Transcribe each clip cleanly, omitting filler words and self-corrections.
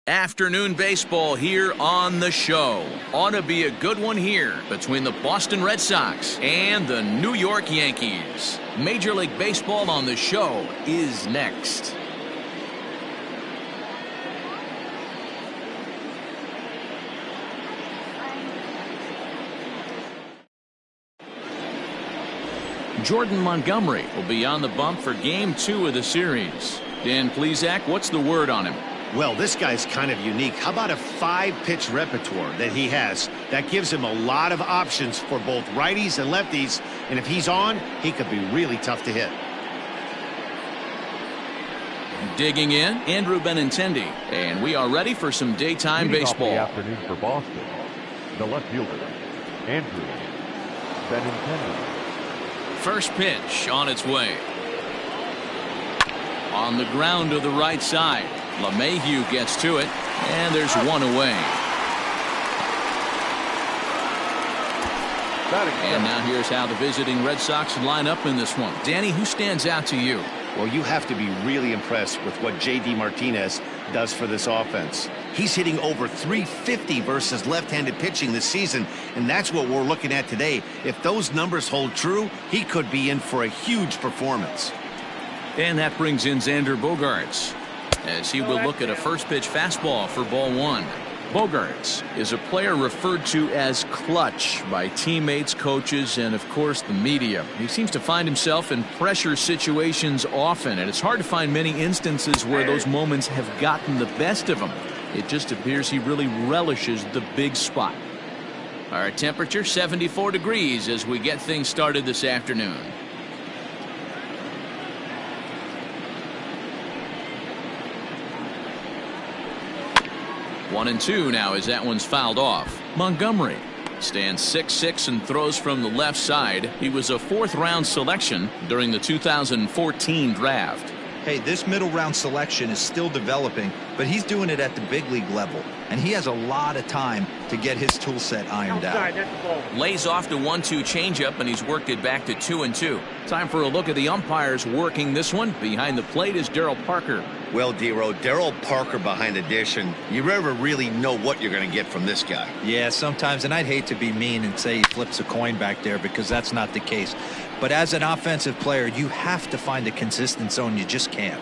Afternoon baseball here on the show. Ought to be a good one here between the Boston Red Sox and the New York Yankees. Major League Baseball on the show is next. Jordan Montgomery will be on the bump for Game 2 of the series. Dan Plesac, what's the word on him? Well, this guy's kind of unique. How about a 5-pitch repertoire that he has? That gives him a lot of options for both righties and lefties. And if he's on, he could be really tough to hit. Digging in, Andrew Benintendi. And we are ready for some daytime baseball. Off the afternoon for Boston, the left fielder, Andrew Benintendi. First pitch on its way. On the ground to the right side. LeMahieu gets to it, and there's one away. And now here's how the visiting Red Sox line up in this one. Danny, who stands out to you? Well, you have to be really impressed with what J.D. Martinez does for this offense. He's hitting over .350 versus left-handed pitching this season, and that's what we're looking at today. If those numbers hold true, he could be in for a huge performance. And that brings in Xander Bogaerts, as he will look at a first pitch fastball for ball one. Bogaerts is a player referred to as clutch by teammates, coaches, and of course the media. He seems to find himself in pressure situations often, and it's hard to find many instances where those moments have gotten the best of him. It just appears he really relishes the big spot. Our temperature 74 degrees as we get things started this afternoon. One and two now as that one's fouled off. Montgomery stands 6'6" and throws from the left side. He was a fourth-round selection during the 2014 draft. Hey, this middle-round selection is still developing, but he's doing it at the big league level, and he has a lot of time to get his tool set ironed out. Lays off the 1-2 changeup, and he's worked it back to 2-2. Time for a look at the umpires working this one. Behind the plate is Darryl Parker. Well, D-Row, Darryl Parker behind the dish, and you never really know what you're going to get from this guy. Yeah, sometimes, and I'd hate to be mean and say he flips a coin back there because that's not the case. But as an offensive player, you have to find a consistent zone. You just can't.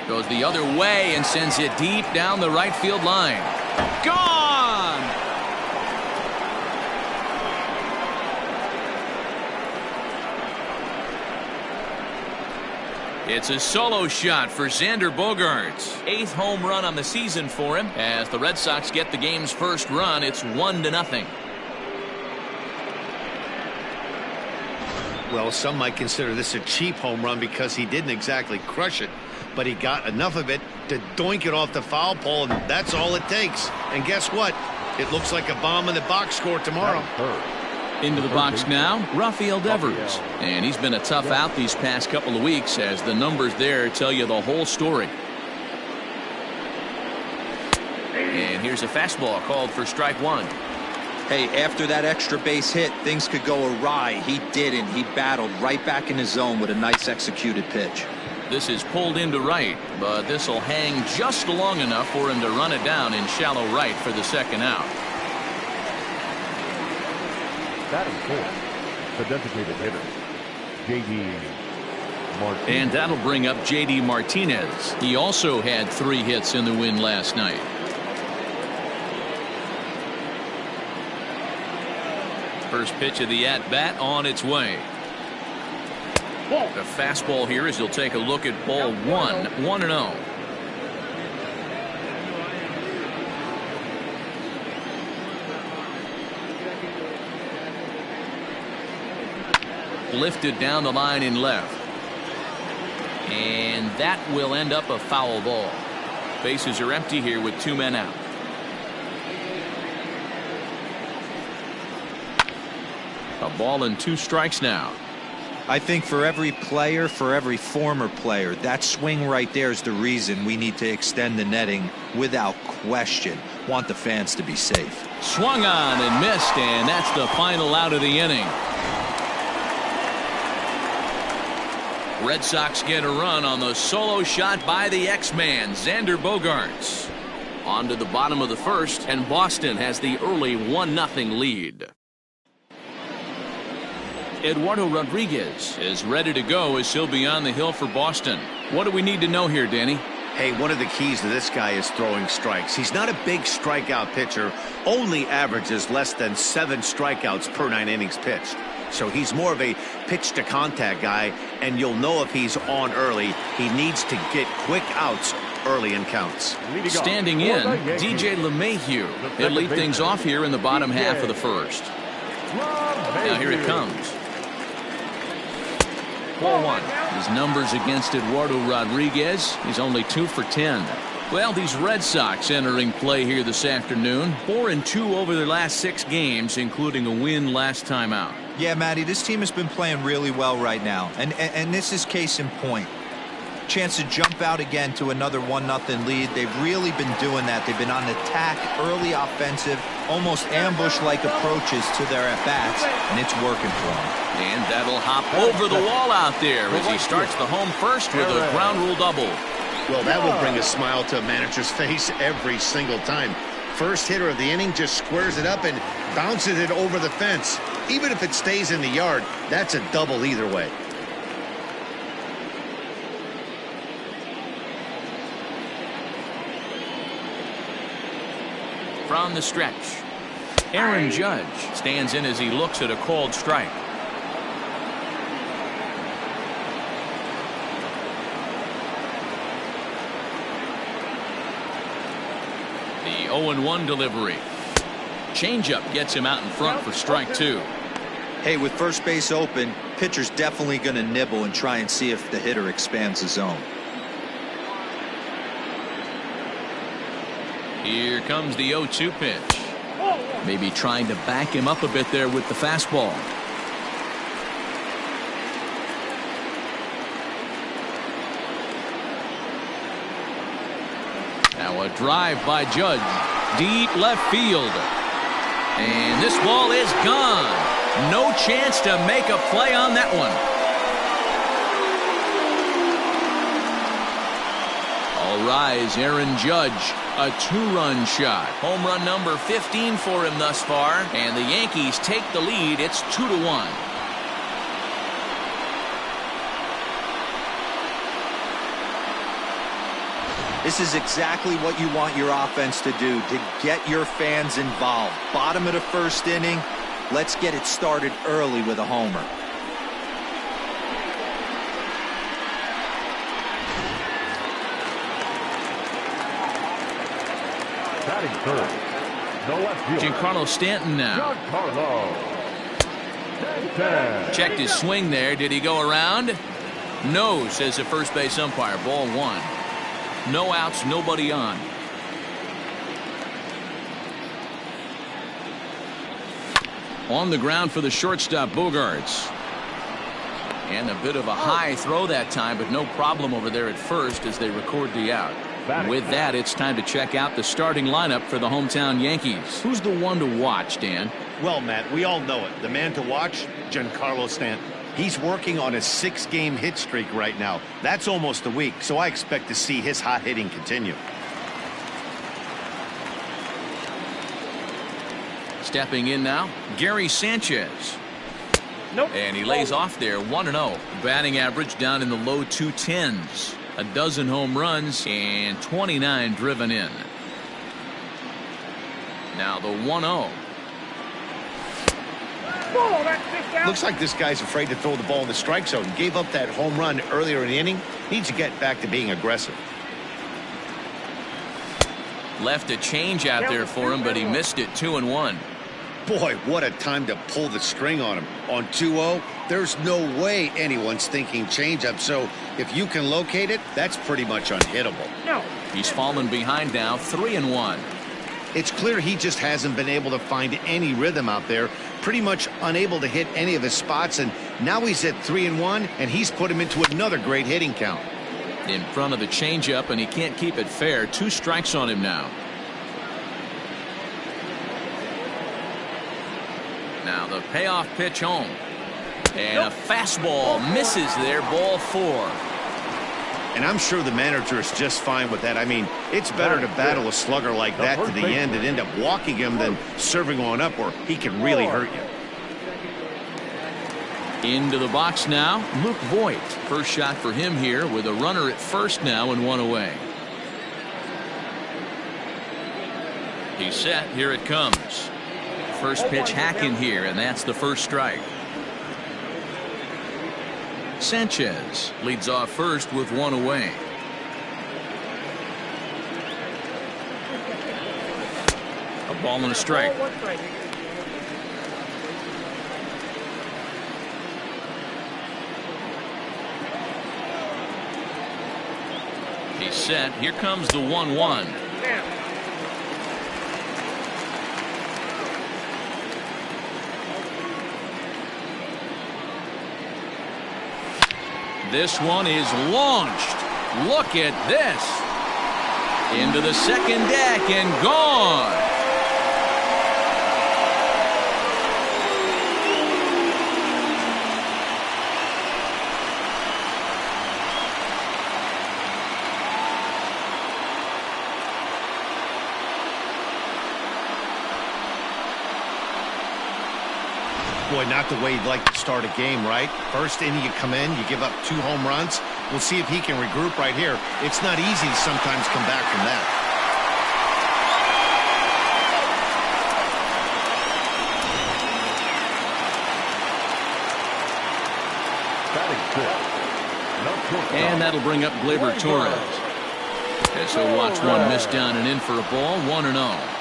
Goes the other way and sends it deep down the right field line. Gone! It's a solo shot for Xander Bogaerts. 8th home run on the season for him. As the Red Sox get the game's first run, it's 1-0. Well, some might consider this a cheap home run because he didn't exactly crush it, but he got enough of it to doink it off the foul pole, and that's all it takes. And guess what? It looks like a bomb in the box score tomorrow. Into the box now, Rafael Devers. And he's been a tough out these past couple of weeks, as the numbers there tell you the whole story. And here's a fastball called for strike one. Hey, after that extra base hit, things could go awry. He didn't. He battled right back in his zone with a nice executed pitch. This is pulled into right, but this will hang just long enough for him to run it down in shallow right for the second out. Batting fourth, the designated hitter, J.D. Martinez. And that'll bring up J.D. Martinez. He also had 3 hits in the win last night. First pitch of the at-bat on its way. The fastball here as he'll take a look at ball one. 1-0. Lifted down the line in left. And that will end up a foul ball. Bases are empty here with 2 men out. A ball and 2 strikes now. I think for every player, for every former player, that swing right there is the reason we need to extend the netting without question. Want the fans to be safe. Swung on and missed, and that's the final out of the inning. Red Sox get a run on the solo shot by the X-Man, Xander Bogaerts. On to the bottom of the first, and Boston has the early 1-0 lead. Eduardo Rodriguez is ready to go as he'll be on the hill for Boston. What do we need to know here, Danny? Hey, one of the keys to this guy is throwing strikes. He's not a big strikeout pitcher, only averages less than 7 strikeouts per 9 innings pitched. So he's more of a pitch-to-contact guy, and you'll know if he's on early. He needs to get quick outs early in counts. Standing in, DJ LeMahieu. He'll lead things off here in the bottom half of the first. Now here it comes. 4-1. His numbers against Eduardo Rodriguez, he's only 2 for 10. Well, these Red Sox entering play here this afternoon. 4-2 over their last 6 games, including a win last time out. Yeah, Matty, this team has been playing really well right now, and this is case in point. Chance to jump out again to another 1-0 lead. They've really been doing that. They've been on attack, early offensive, almost ambush-like approaches to their at-bats, and it's working for them. And that'll hop over the wall out there as he starts the home first with a ground rule double. Well, that will bring a smile to a manager's face every single time. First hitter of the inning just squares it up and bounces it over the fence. Even if it stays in the yard, that's a double either way. From the stretch, Aaron Judge stands in as he looks at a called strike. The 0-1 delivery. Changeup gets him out in front for strike 2. Hey, with first base open, pitcher's definitely going to nibble and try and see if the hitter expands the zone. Here comes the 0-2 pitch. Maybe trying to back him up a bit there with the fastball. Now a drive by Judge. Deep left field. And this ball is gone. No chance to make a play on that one. All rise, Aaron Judge. A 2-run shot. Home run number 15 for him thus far. And the Yankees take the lead. It's 2-1. This is exactly what you want your offense to do, to get your fans involved. Bottom of the first inning, let's get it started early with a homer. Batting third, the left fielder, Giancarlo Stanton now. Giancarlo Stanton. Checked his swing there. Did he go around? No, says the first base umpire. Ball 1. No outs, nobody on. On the ground for the shortstop, Bogaerts. And a bit of a high throw that time, but no problem over there at first as they record the out. With that, it's time to check out the starting lineup for the hometown Yankees. Who's the one to watch, Dan? Well, Matt, we all know it. The man to watch, Giancarlo Stanton. He's working on a 6-game hit streak right now. That's almost a week, so I expect to see his hot hitting continue. Stepping in now, Gary Sanchez. Nope. And he lays off there, 1-0. Batting average down in the low 210s. A dozen home runs and 29 driven in. Now the 1-0. Looks like this guy's afraid to throw the ball in the strike zone. Gave up that home run earlier in the inning. Needs to get back to being aggressive. Left a change out there for him, but he missed it. 2-1. Boy, what a time to pull the string on him. On 2-0, there's no way anyone's thinking changeup. So if you can locate it, that's pretty much unhittable. No. He's fallen behind now, 3-1. It's clear he just hasn't been able to find any rhythm out there. Pretty much unable to hit any of his spots. And now he's at 3-1, and he's put him into another great hitting count. In front of the changeup, and he can't keep it fair. 2 strikes on him now. Now the payoff pitch home. And a fastball misses there, ball 4. And I'm sure the manager is just fine with that. I mean, it's better to battle a slugger like that to the end and end up walking him than serving one up where he can really hurt you. Into the box now, Luke Voigt. First shot for him here with a runner at first now and 1 away. He's set. Here it comes. First pitch hack in here, and that's the first strike. Sanchez leads off first with 1 away. A ball and a strike. He's set. Here comes the 1-1. This one is launched. Look at this. Into the second deck and gone. Boy, not the way you'd like to start a game, right? First inning, you come in, you give up 2 home runs. We'll see if he can regroup right here. It's not easy to sometimes come back from that. And that'll bring up Gleyber Torres. As he'll watch one miss down and in for a ball, 1-0.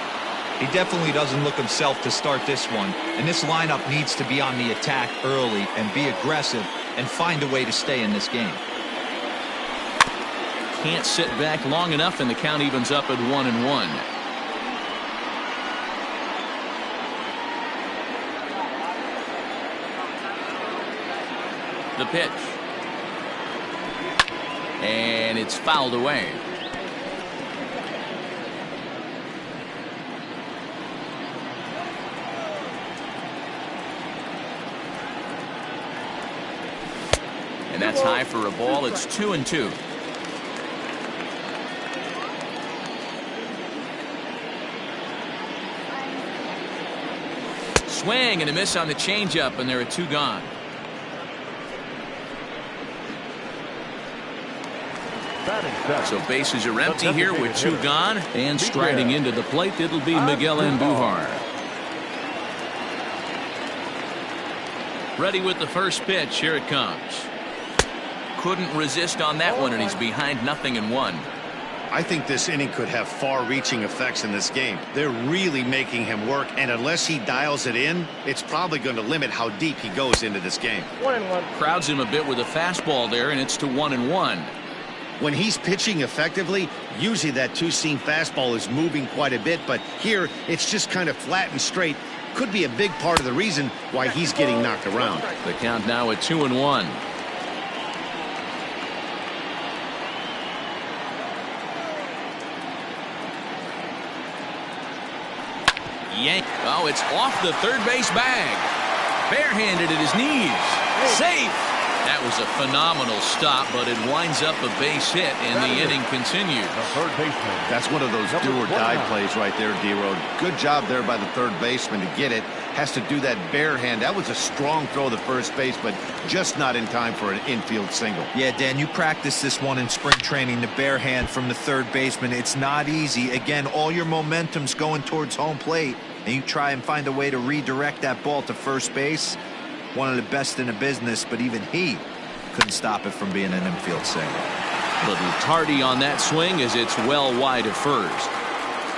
He definitely doesn't look himself to start this one, and this lineup needs to be on the attack early and be aggressive and find a way to stay in this game. Can't sit back long enough, and the count evens up at 1-1. The pitch. And it's fouled away. And that's high for a ball. It's 2-2. Swing and a miss on the changeup, and there are 2 gone. So bases are empty here with 2 gone, and striding into the plate, it'll be Miguel Andujar. Ready with the first pitch. Here it comes. Couldn't resist on that one, and he's behind 0-1. I think this inning could have far-reaching effects in this game. They're really making him work, and unless he dials it in, it's probably going to limit how deep he goes into this game. 1-1. Crowds him a bit with a fastball there, and it's to 1-1. When he's pitching effectively, usually that 2-seam fastball is moving quite a bit, but here it's just kind of flat and straight. Could be a big part of the reason why he's getting knocked around. The count now at 2-1. Yank. Oh, it's off the third base bag. Barehanded at his knees. Safe. That was a phenomenal stop, but it winds up a base hit, and the inning continues. That's one of those do-or-die plays right there, D-Road. Good job there by the third baseman to get it. Has to do that bare hand. That was a strong throw to first base, but just not in time for an infield single. Yeah, Dan, you practiced this one in spring training, the bare hand from the third baseman. It's not easy. Again, all your momentum's going towards home plate, and you try and find a way to redirect that ball to first base. One of the best in the business, but even he couldn't stop it from being an infield single. Little tardy on that swing as it's well wide of first.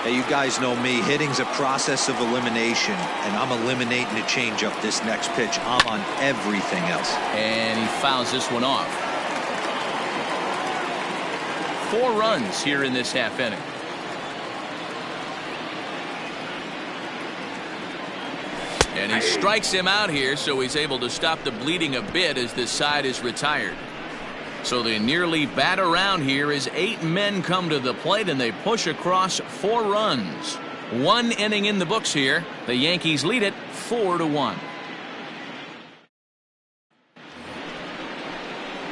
Hey, you guys know me. Hitting's a process of elimination, and I'm eliminating the changeup this next pitch. I'm on everything else. And he fouls this one off. 4 runs here in this half inning. And he strikes him out here, so he's able to stop the bleeding a bit as this side is retired. So they nearly bat around here as 8 men come to the plate, and they push across 4 runs. 1 inning in the books here. The Yankees lead it 4-1.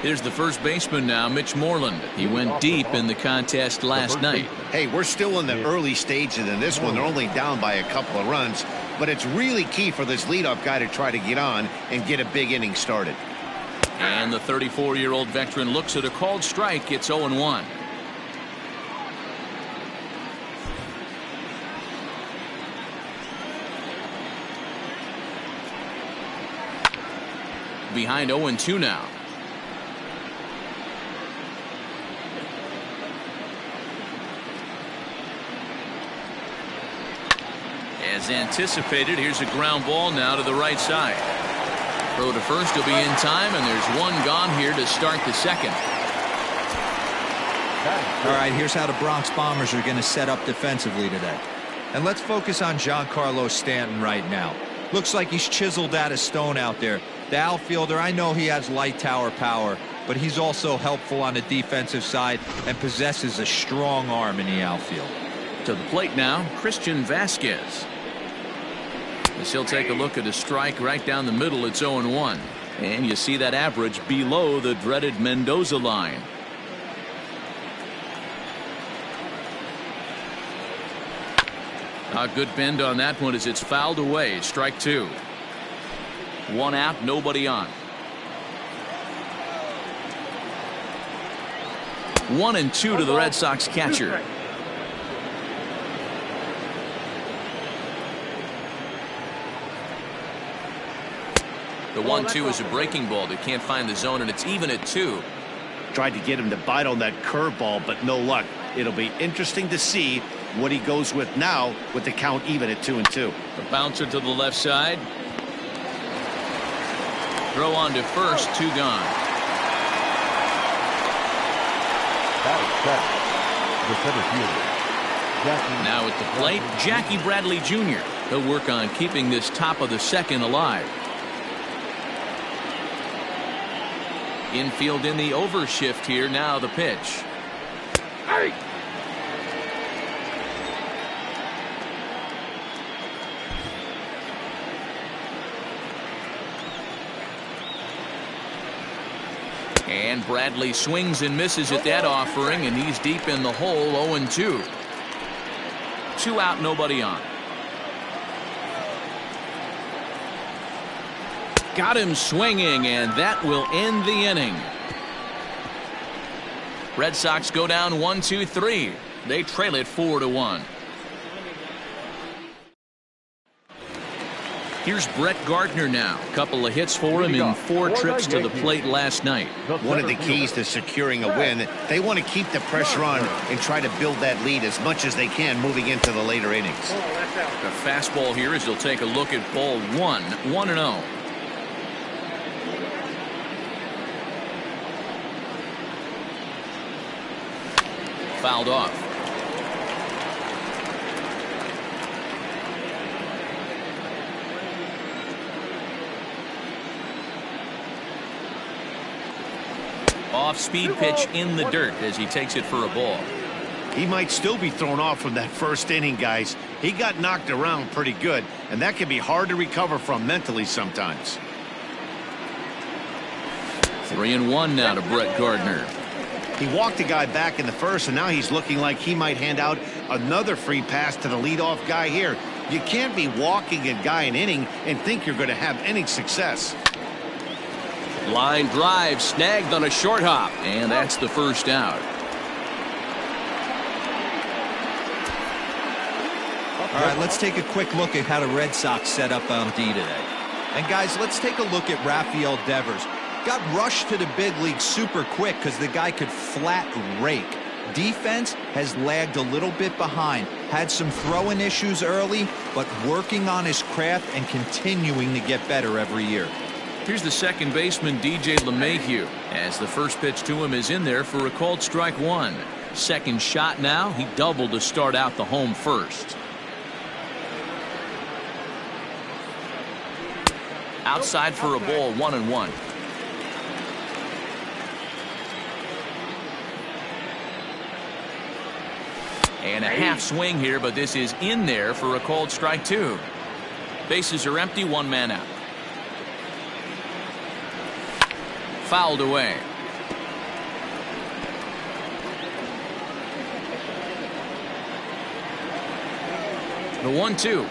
Here's the first baseman now, Mitch Moreland. He went deep in the contest last night. Hey, we're still in the early stages in this one. They're only down by a couple of runs, but it's really key for this leadoff guy to try to get on and get a big inning started. And the 34-year-old veteran looks at a called strike. It's 0-1. Behind 0-2 now. As anticipated, here's a ground ball now to the right side. Throw to first will be in time, and there's one gone here to start the second. All right, here's how the Bronx Bombers are going to set up defensively today. And let's focus on Giancarlo Stanton right now. Looks like he's chiseled out of stone out there. The outfielder, I know he has light tower power, but he's also helpful on the defensive side and possesses a strong arm in the outfield. To the plate now, Christian Vasquez. As he'll take a look at a strike right down the middle, it's 0-1. And you see that average below the dreaded Mendoza line. A good bend on that one as it's fouled away. Strike two. One out, nobody on. 1-2 to the Red Sox catcher. The 1-2 is a breaking ball that can't find the zone, and it's even at 2. Tried to get him to bite on that curveball, but no luck. It'll be interesting to see what he goes with now with the count even at 2-2. The bouncer to the left side. Throw on to first, 2 gone. The center fielder, now at the plate, Jackie Bradley Jr. He'll work on keeping this top of the second alive. Infield in the overshift here. Now the pitch. Hey. And Bradley swings and misses at that offering, and he's deep in the hole. 0-2. 2 out, nobody on. Got him swinging, and that will end the inning. Red Sox go down 1-2-3. They trail it 4-1. Here's Brett Gardner now. A couple of hits for him in 4 trips to the plate last night. One of the keys to securing a win, they want to keep the pressure on and try to build that lead as much as they can moving into the later innings. The fastball here as he'll take a look at ball 1. 1-0. Fouled off. Off-speed pitch in the dirt as he takes it for a ball. He might still be thrown off from that first inning, guys. He got knocked around pretty good, and that can be hard to recover from mentally sometimes. 3-1 now to Brett Gardner. He walked a guy back in the first, and now he's looking like he might hand out another free pass to the leadoff guy here. You can't be walking a guy an inning and think you're going to have any success. Line drive snagged on a short hop, and that's the first out. All right, let's take a quick look at how the Red Sox set up on D today. And guys, let's take a look at Rafael Devers. Got rushed to the big league super quick because the guy could flat rake. Defense has lagged a little bit behind. Had some throwing issues early, but working on his craft and continuing to get better every year. Here's the second baseman, DJ LeMahieu, as the first pitch to him is in there for a called strike 1. Second shot now. He doubled to start out the home first. Outside for a ball, 1-1. And a half swing here, but this is in there for a called strike 2. Bases are empty, 1 man out. Fouled away. The 1-2.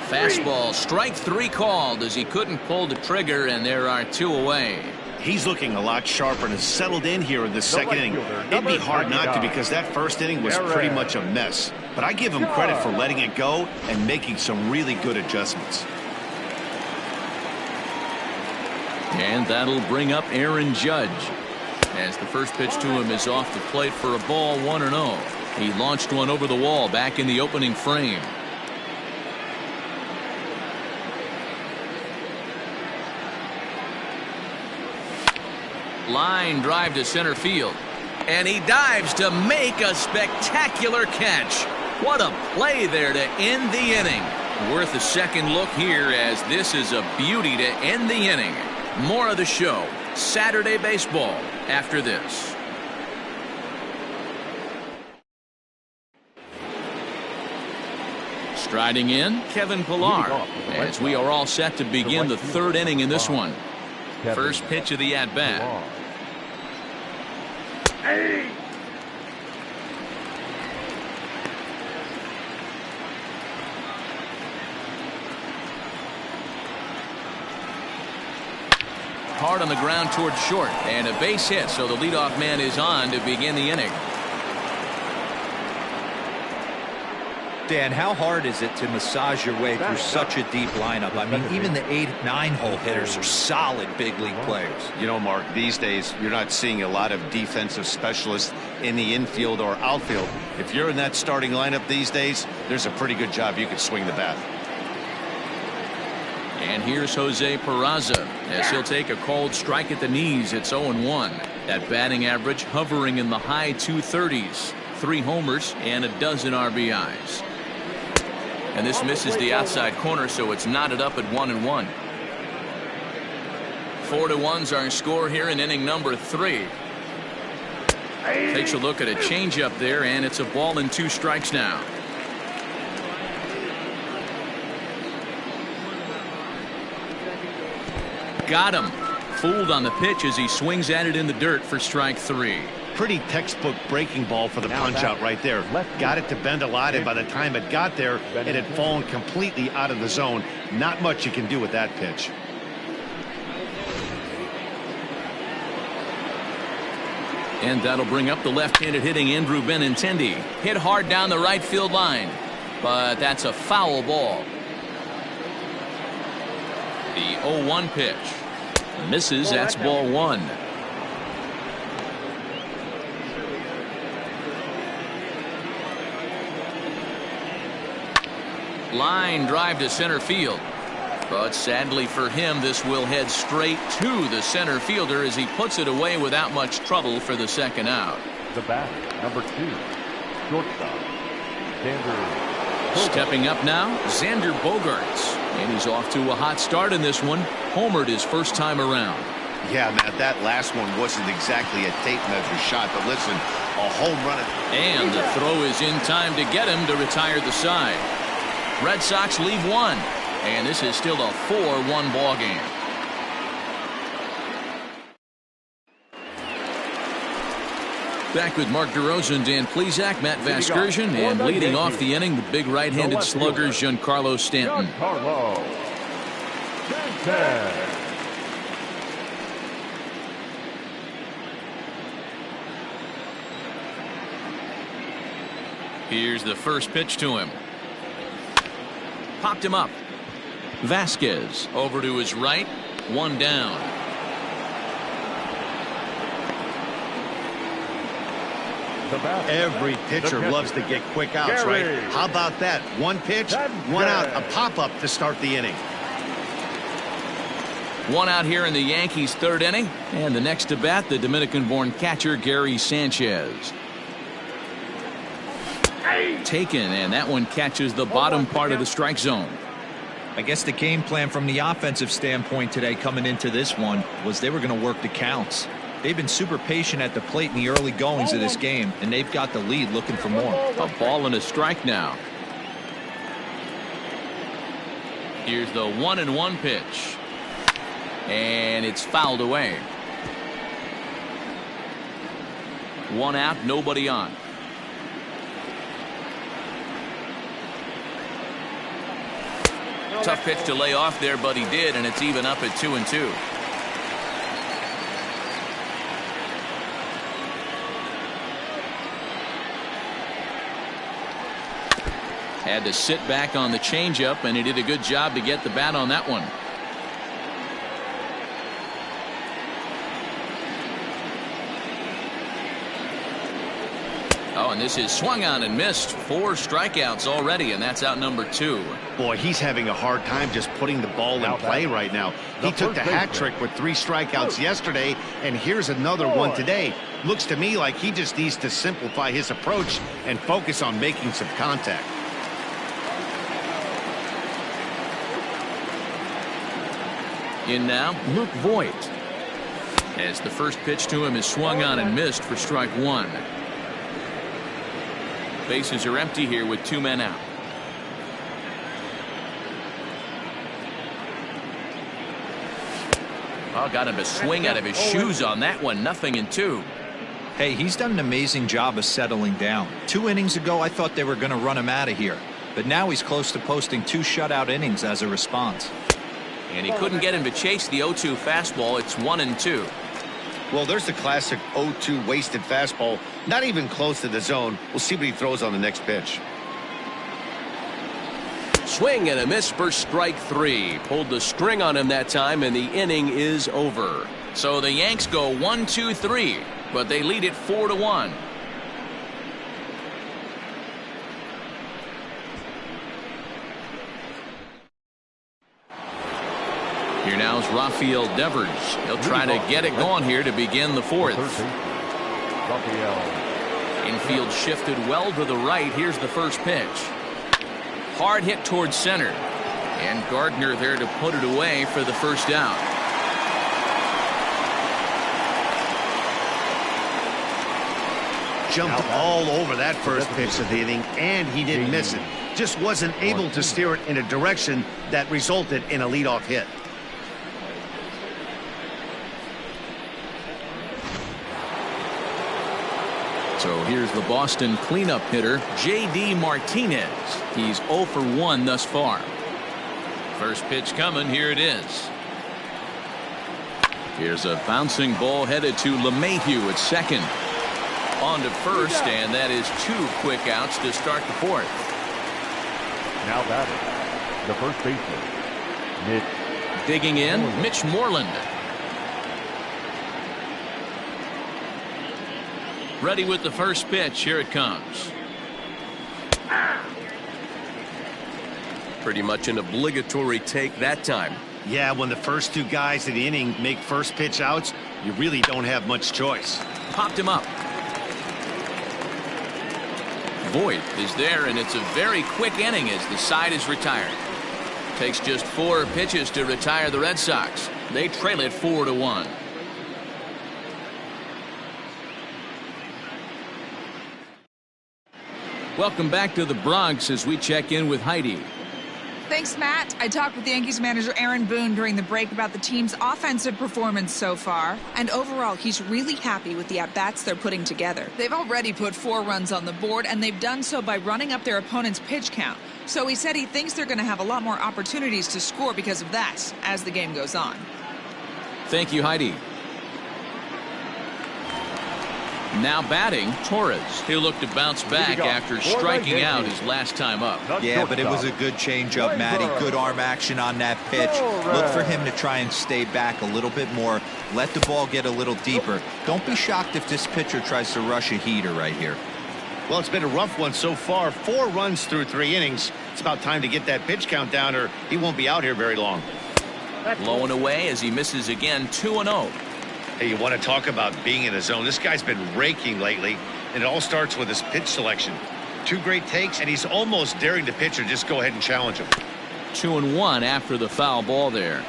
Fastball, strike 3 called as he couldn't pull the trigger, and there are 2 away. He's looking a lot sharper and has settled in here in the second inning. It'd be hard not to, because that first inning was pretty much a mess. But I give him credit for letting it go and making some really good adjustments. And that'll bring up Aaron Judge, as the first pitch to him is off the plate for a ball, 1-0. He launched one over the wall back in the opening frame. Line drive to center field, and he dives to make a spectacular catch. What a play there to end the inning. Worth a second look here, as this is a beauty to end the inning. More of the show, Saturday Baseball, after this. Striding in, Kevin Pillar, as we are all set to begin the 3rd inning in this one. First pitch of the at-bat. Hard on the ground towards short, and a base hit, so the leadoff man is on to begin the inning. Dan, how hard is it to massage your way through such a deep lineup? I mean, even the 8-9 hole hitters are solid big league players. You know, Mark, these days you're not seeing a lot of defensive specialists in the infield or outfield. If you're in that starting lineup these days, there's a pretty good job you could swing the bat. And here's Jose Peraza, as he'll take a cold strike at the knees. It's 0-1. That batting average hovering in the high 230s. 3 homers and a dozen RBIs. And this misses the outside corner, so it's knotted up at 1-1. 4-1's our score here in inning number 3. Takes a look at a changeup there, and it's a ball and 2 strikes now. Got him. Fooled on the pitch as he swings at it in the dirt for strike 3. Pretty textbook breaking ball for the punch out right there. Got it to bend a lot, and by the time it got there, it had fallen completely out of the zone. Not much you can do with that pitch. And that'll bring up the left-handed hitting Andrew Benintendi. Hit hard down the right field line, but that's a foul ball. The 0-1 pitch misses. That's ball 1. Line drive to center field, but sadly for him, this will head straight to the center fielder as he puts it away without much trouble for the second out. The bat, number 2, shortstop, Xander. Stepping up now, Xander Bogaerts, and he's off to a hot start in this one. Homered his first time around. Yeah, Matt, that last one wasn't exactly a tape measure shot, but listen, a home run. And the throw is in time to get him to retire the side. Red Sox leave 1, and this is still a 4-1 ball game. Back with Mark DeRosa and Dan Plesac, Matt Vasgersian, and leading off the inning, the big right-handed slugger, Giancarlo Stanton. Giancarlo Stanton. Here's the first pitch to him. Popped him up. Vasquez over to his right. 1 down. Every pitcher loves to get quick outs, right? How about that? 1 pitch, 1 out, a pop-up to start the inning. 1 out here in the Yankees' 3rd inning. And the next to bat, the Dominican-born catcher, Gary Sanchez. Taken, and that one catches the bottom part of the strike zone. I guess the game plan from the offensive standpoint today coming into this one was they were going to work the counts. They've been super patient at the plate in the early goings of this game, and they've got the lead looking for more. A ball and a strike now. Here's the 1-1 pitch. And it's fouled away. 1 out, nobody on. tough pitch to lay off there, but he did, and it's even up at 2-2. Had to sit back on the changeup, and he did a good job to get the bat on that one. Oh, and this is swung on and missed. 4 strikeouts already, and that's out number 2. Boy, he's having a hard time just putting the ball in play right now. He took the hat trick with 3 strikeouts yesterday, and here's another one today. Looks to me like he just needs to simplify his approach and focus on making some contact. In now, Luke Voigt. As the first pitch to him is swung on and missed for strike 1. Bases are empty here with 2 men out. Oh, got him to swing out of his shoes on that one. 0-2. Hey, he's done an amazing job of settling down. 2 innings ago, I thought they were going to run him out of here. But now he's close to posting 2 shutout innings as a response. And he couldn't get him to chase the 0-2 fastball. It's 1-2. Well, there's the classic 0-2 wasted fastball. Not even close to the zone. We'll see what he throws on the next pitch. Swing and a miss for strike 3. Pulled the string on him that time, and the inning is over. So the Yanks go 1-2-3, but they lead it 4-1. Here now is Rafael Devers. He'll try to get it going here to begin the 4th. Infield shifted well to the right. Here's the first pitch. Hard hit towards center. And Gardner there to put it away for the first out. Jumped all over that first pitch of the inning, and he didn't miss it. Just wasn't able to steer it in a direction that resulted in a leadoff hit. So here's the Boston cleanup hitter, J.D. Martinez. He's 0 for 1 thus far. First pitch coming. Here it is. Here's a bouncing ball headed to LeMahieu at second. On to first, and that is 2 quick outs to start the 4th. Now batting, the first baseman, Mitch. Digging in, Mitch Moreland. Ready with the first pitch. Here it comes. Pretty much an obligatory take that time. Yeah, when the first 2 guys in the inning make first pitch outs, you really don't have much choice. Popped him up. Voigt is there, and it's a very quick inning as the side is retired. Takes just 4 pitches to retire the Red Sox. They trail it 4-1. Welcome back to the Bronx as we check in with Heidi. Thanks, Matt. I talked with Yankees manager Aaron Boone during the break about the team's offensive performance so far. And overall, he's really happy with the at-bats they're putting together. They've already put 4 runs on the board, and they've done so by running up their opponent's pitch count. So he said he thinks they're going to have a lot more opportunities to score because of that as the game goes on. Thank you, Heidi. Now batting, Torres. He'll look to bounce back after striking out his last time up. Yeah, but it was a good changeup, Matty. Good arm action on that pitch. Look for him to try and stay back a little bit more. Let the ball get a little deeper. Don't be shocked if this pitcher tries to rush a heater right here. Well, it's been a rough one so far. 4 runs through 3 innings. It's about time to get that pitch count down, or he won't be out here very long. Low and away as he misses again. 2-0. Hey, you want to talk about being in the zone? This guy's been raking lately, and it all starts with his pitch selection. 2 great takes, and he's almost daring the pitcher just go ahead and challenge him. 2-1 after the foul ball there.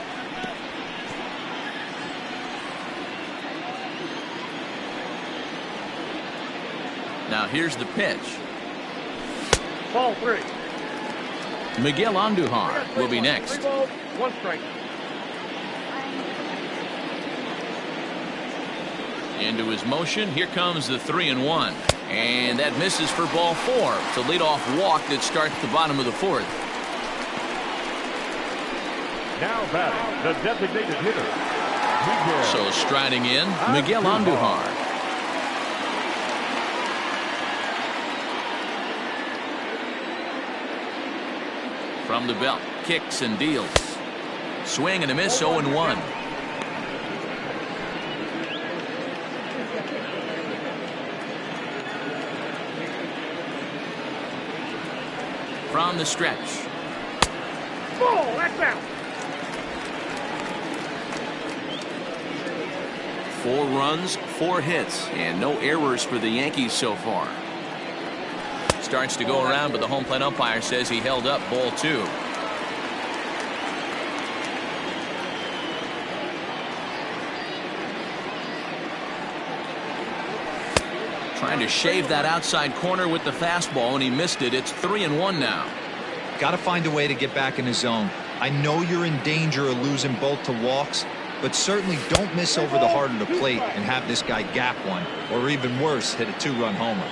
Now here's the pitch. Ball 3. Miguel Andujar will be next. 3 balls, 1 strike. Into his motion. Here comes the 3-1. And that misses for ball 4. It's a leadoff walk that starts the bottom of the 4th. Now batting, the designated hitter, Miguel. So striding in, Miguel Andujar. From the belt, kicks and deals. Swing and a miss, 0-1. From the stretch. Ball, that's out. 4 runs, 4 hits, and no errors for the Yankees so far. Starts to go around, but the home plate umpire says he held up, ball 2. Trying to shave that outside corner with the fastball, and he missed it. It's 3-1 now. Got to find a way to get back in the zone. I know you're in danger of losing both to walks, but certainly don't miss over the heart of the plate and have this guy gap one, or even worse, hit a 2-run homer.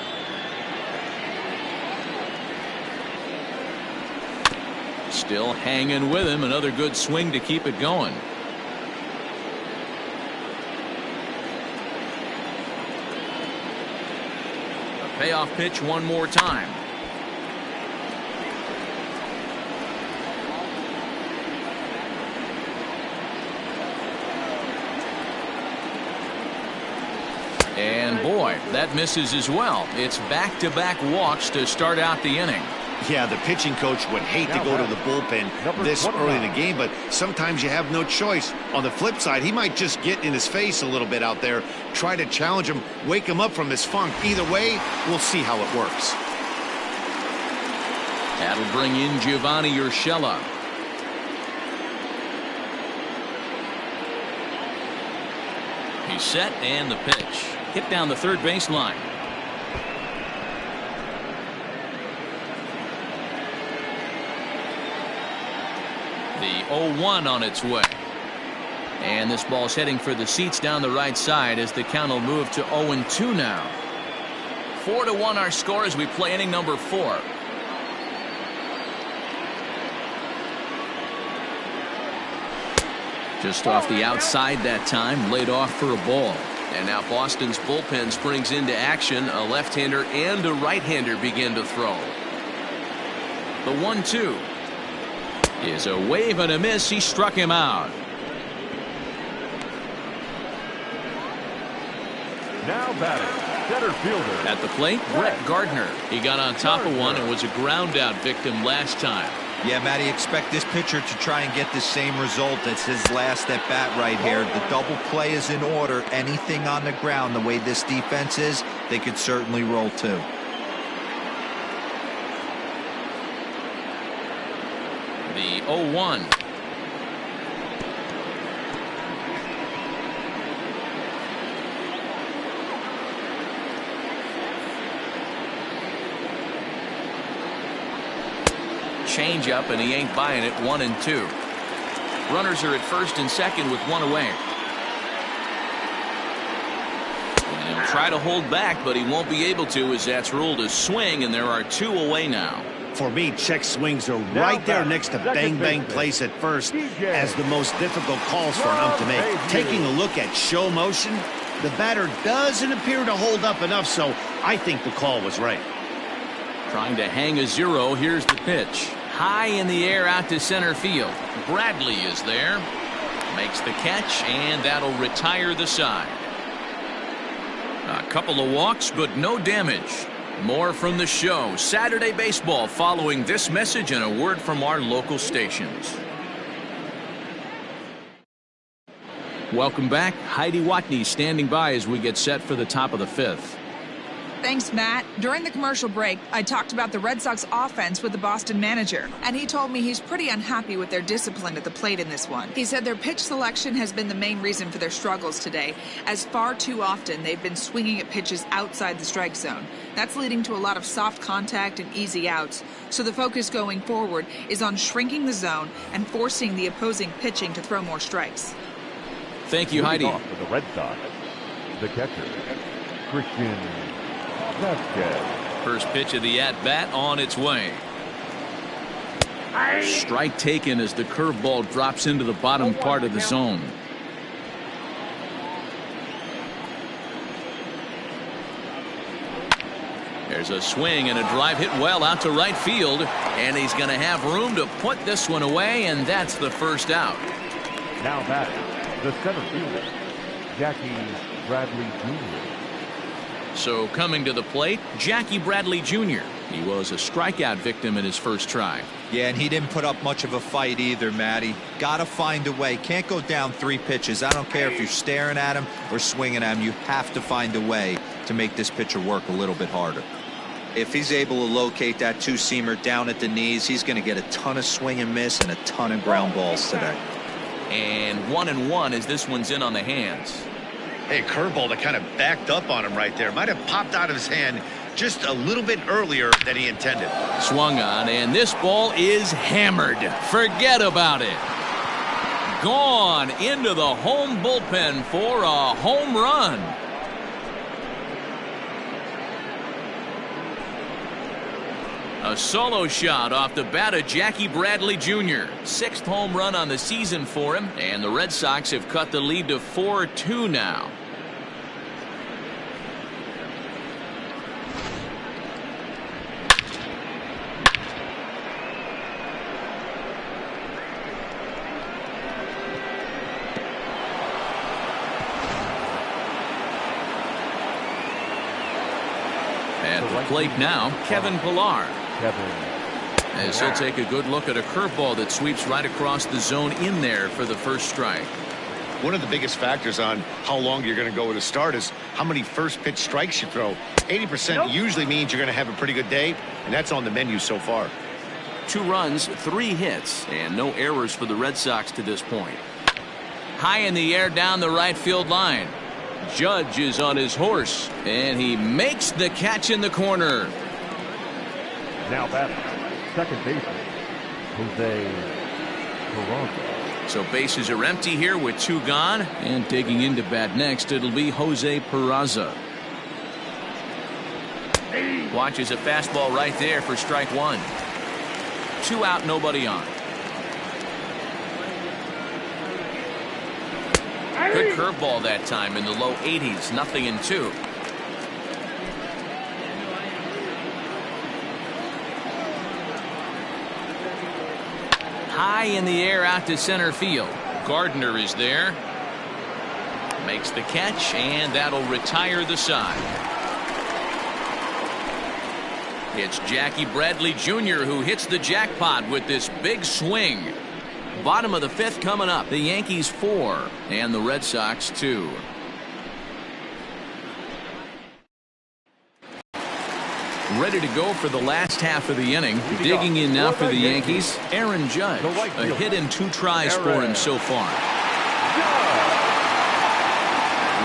Still hanging with him. Another good swing to keep it going. A payoff pitch one more time. And boy, that misses as well. It's back-to-back walks to start out the inning. Yeah, the pitching coach would hate to go to the bullpen this early in the game, but sometimes you have no choice. On the flip side, he might just get in his face a little bit out there, try to challenge him, wake him up from his funk. Either way, we'll see how it works. That'll bring in Giovanni Urshela. He's set, and the pitch. Hit down the third baseline. The 0-1 on its way. And this ball's heading for the seats down the right side as the count will move to 0-2 now. 4-1 our score as we play inning number 4. Just off the outside that time, laid off for a ball. And now Boston's bullpen springs into action. A left-hander and a right-hander begin to throw. The 1-2 is a wave and a miss. He struck him out. Now batting, center fielder. At the plate, Brett Gardner. He got on top of one and was a ground out victim last time. Yeah, Matty, expect this pitcher to try and get the same result as his last at bat right here. The double play is in order. Anything on the ground, the way this defense is, they could certainly roll too. The 0-1. Change up, and he ain't buying it. 1-2. Runners are at first and second with one away. And he'll try to hold back, but he won't be able to, as that's ruled a swing, and there are 2 away now. For me, check swings are right there next to bang bang place at first as the most difficult calls for an ump to make. Taking a look at show motion, the batter doesn't appear to hold up enough, so I think the call was right. Trying to hang a 0. Here's the pitch. High in the air out to center field. Bradley is there. Makes the catch, and that'll retire the side. A couple of walks, but no damage. More from the show. Saturday Baseball following this message and a word from our local stations. Welcome back. Heidi Watney standing by as we get set for the top of the 5th. Thanks, Matt. During the commercial break, I talked about the Red Sox offense with the Boston manager, and he told me he's pretty unhappy with their discipline at the plate in this one. He said their pitch selection has been the main reason for their struggles today, as far too often they've been swinging at pitches outside the strike zone. That's leading to a lot of soft contact and easy outs, so the focus going forward is on shrinking the zone and forcing the opposing pitching to throw more strikes. Thank you, Heidi. Off for the Red Sox, the catcher, Christian Vasquez. First pitch of the at-bat on its way. Strike taken as the curveball drops into the bottom part of the zone. There's a swing and a drive hit well out to right field, and he's going to have room to put this one away, and that's the first out. Now back, the center fielder, Jackie Bradley Jr. So coming to the plate, Jackie Bradley Jr. He was a strikeout victim in his first try. Yeah, and he didn't put up much of a fight either, Matty. Got to find a way. Can't go down 3 pitches. I don't care if you're staring at him or swinging at him. You have to find a way to make this pitcher work a little bit harder. If he's able to locate that two-seamer down at the knees, he's going to get a ton of swing and miss and a ton of ground balls today. And 1-1 as this one's in on the hands. Hey, curveball that kind of backed up on him right there. Might have popped out of his hand just a little bit earlier than he intended. Swung on, and this ball is hammered. Forget about it. Gone into the home bullpen for a home run. A solo shot off the bat of Jackie Bradley Jr. 6th home run on the season for him, and the Red Sox have cut the lead to 4-2 now. At the plate now, Kevin Pillar. As he'll take a good look at a curveball that sweeps right across the zone in there for the first strike. One of the biggest factors on how long you're going to go with a start is how many first pitch strikes you throw. 80% usually means you're going to have a pretty good day, and that's on the menu so far. 2 runs, 3 hits, and no errors for the Red Sox to this point. High in the air down the right field line. Judge is on his horse, and he makes the catch in the corner. Now back, second baseman, Jose Toronto. So bases are empty here with 2 gone, and digging into bat next, it'll be Jose Peraza. Watches a fastball right there for strike 1. 2 out, nobody on. Good curveball that time in the low 80s, 0-2. High in the air out to center field. Gardner is there. Makes the catch, and that'll retire the side. It's Jackie Bradley Jr. who hits the jackpot with this big swing. Bottom of the 5th coming up. The Yankees 4 and the Red Sox 2. Ready to go for the last half of the inning. Digging in now for the Yankees, Aaron Judge. A hit in 2 tries for him so far.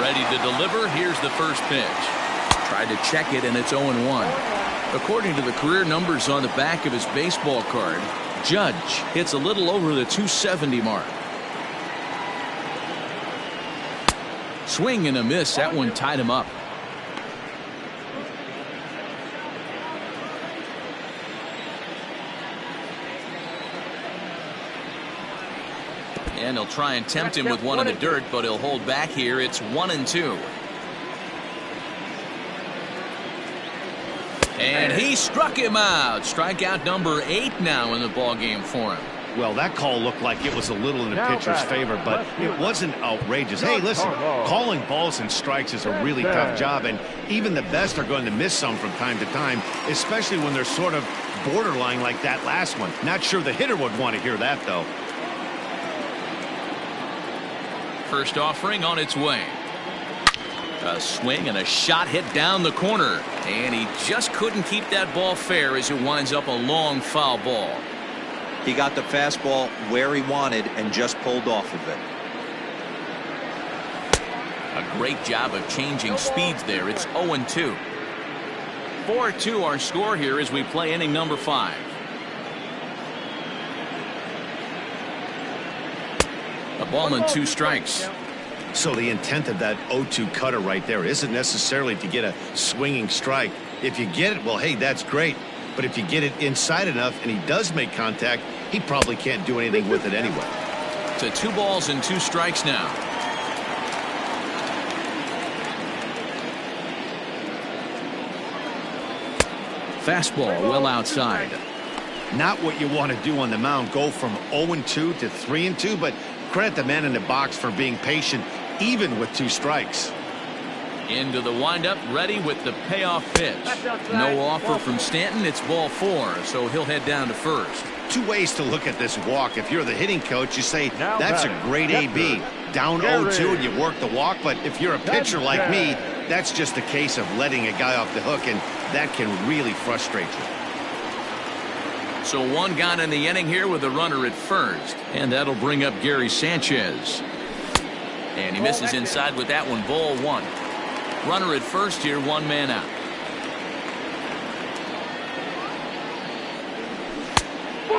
Ready to deliver. Here's the first pitch. Tried to check it, and it's 0-1. According to the career numbers on the back of his baseball card, Judge hits a little over the 270 mark. Swing and a miss. That one tied him up. And he'll try and tempt him with one in the dirt, but he'll hold back here. It's 1-2. And he struck him out. Strikeout number 8 now in the ball game for him. Well, that call looked like it was a little in the pitcher's favor, but it wasn't outrageous. Hey, listen, calling balls and strikes is a really tough job, and even the best are going to miss some from time to time, especially when they're sort of borderline like that last one. Not sure the hitter would want to hear that, though. First offering on its way. A swing and a shot hit down the corner, and he just couldn't keep that ball fair as it winds up a long foul ball. He got the fastball where he wanted and just pulled off of it. A great job of changing speeds there. It's 0-2. 4-2 our score here as we play inning number 5. A ball and 2 strikes. So the intent of that 0-2 cutter right there isn't necessarily to get a swinging strike. If you get it, well, hey, that's great. But if you get it inside enough and he does make contact, he probably can't do anything with it anyway. To 2 balls and 2 strikes now. Fastball well outside. Not what you want to do on the mound, go from 0-2 to 3-2, but credit the man in the box for being patient even with 2 strikes. Into the windup, ready with the payoff pitch. No offer from Stanton. It's ball 4, so he'll head down to first. 2 ways to look at this walk. If you're the hitting coach, you say that's a great AB. Down 0-2 and you work the walk, but if you're a pitcher like me, that's just a case of letting a guy off the hook, and that can really frustrate you. So 1 gone in the inning here with a runner at first, and that'll bring up Gary Sanchez. And he misses inside with that one. Ball 1. Runner at first here, 1 man out.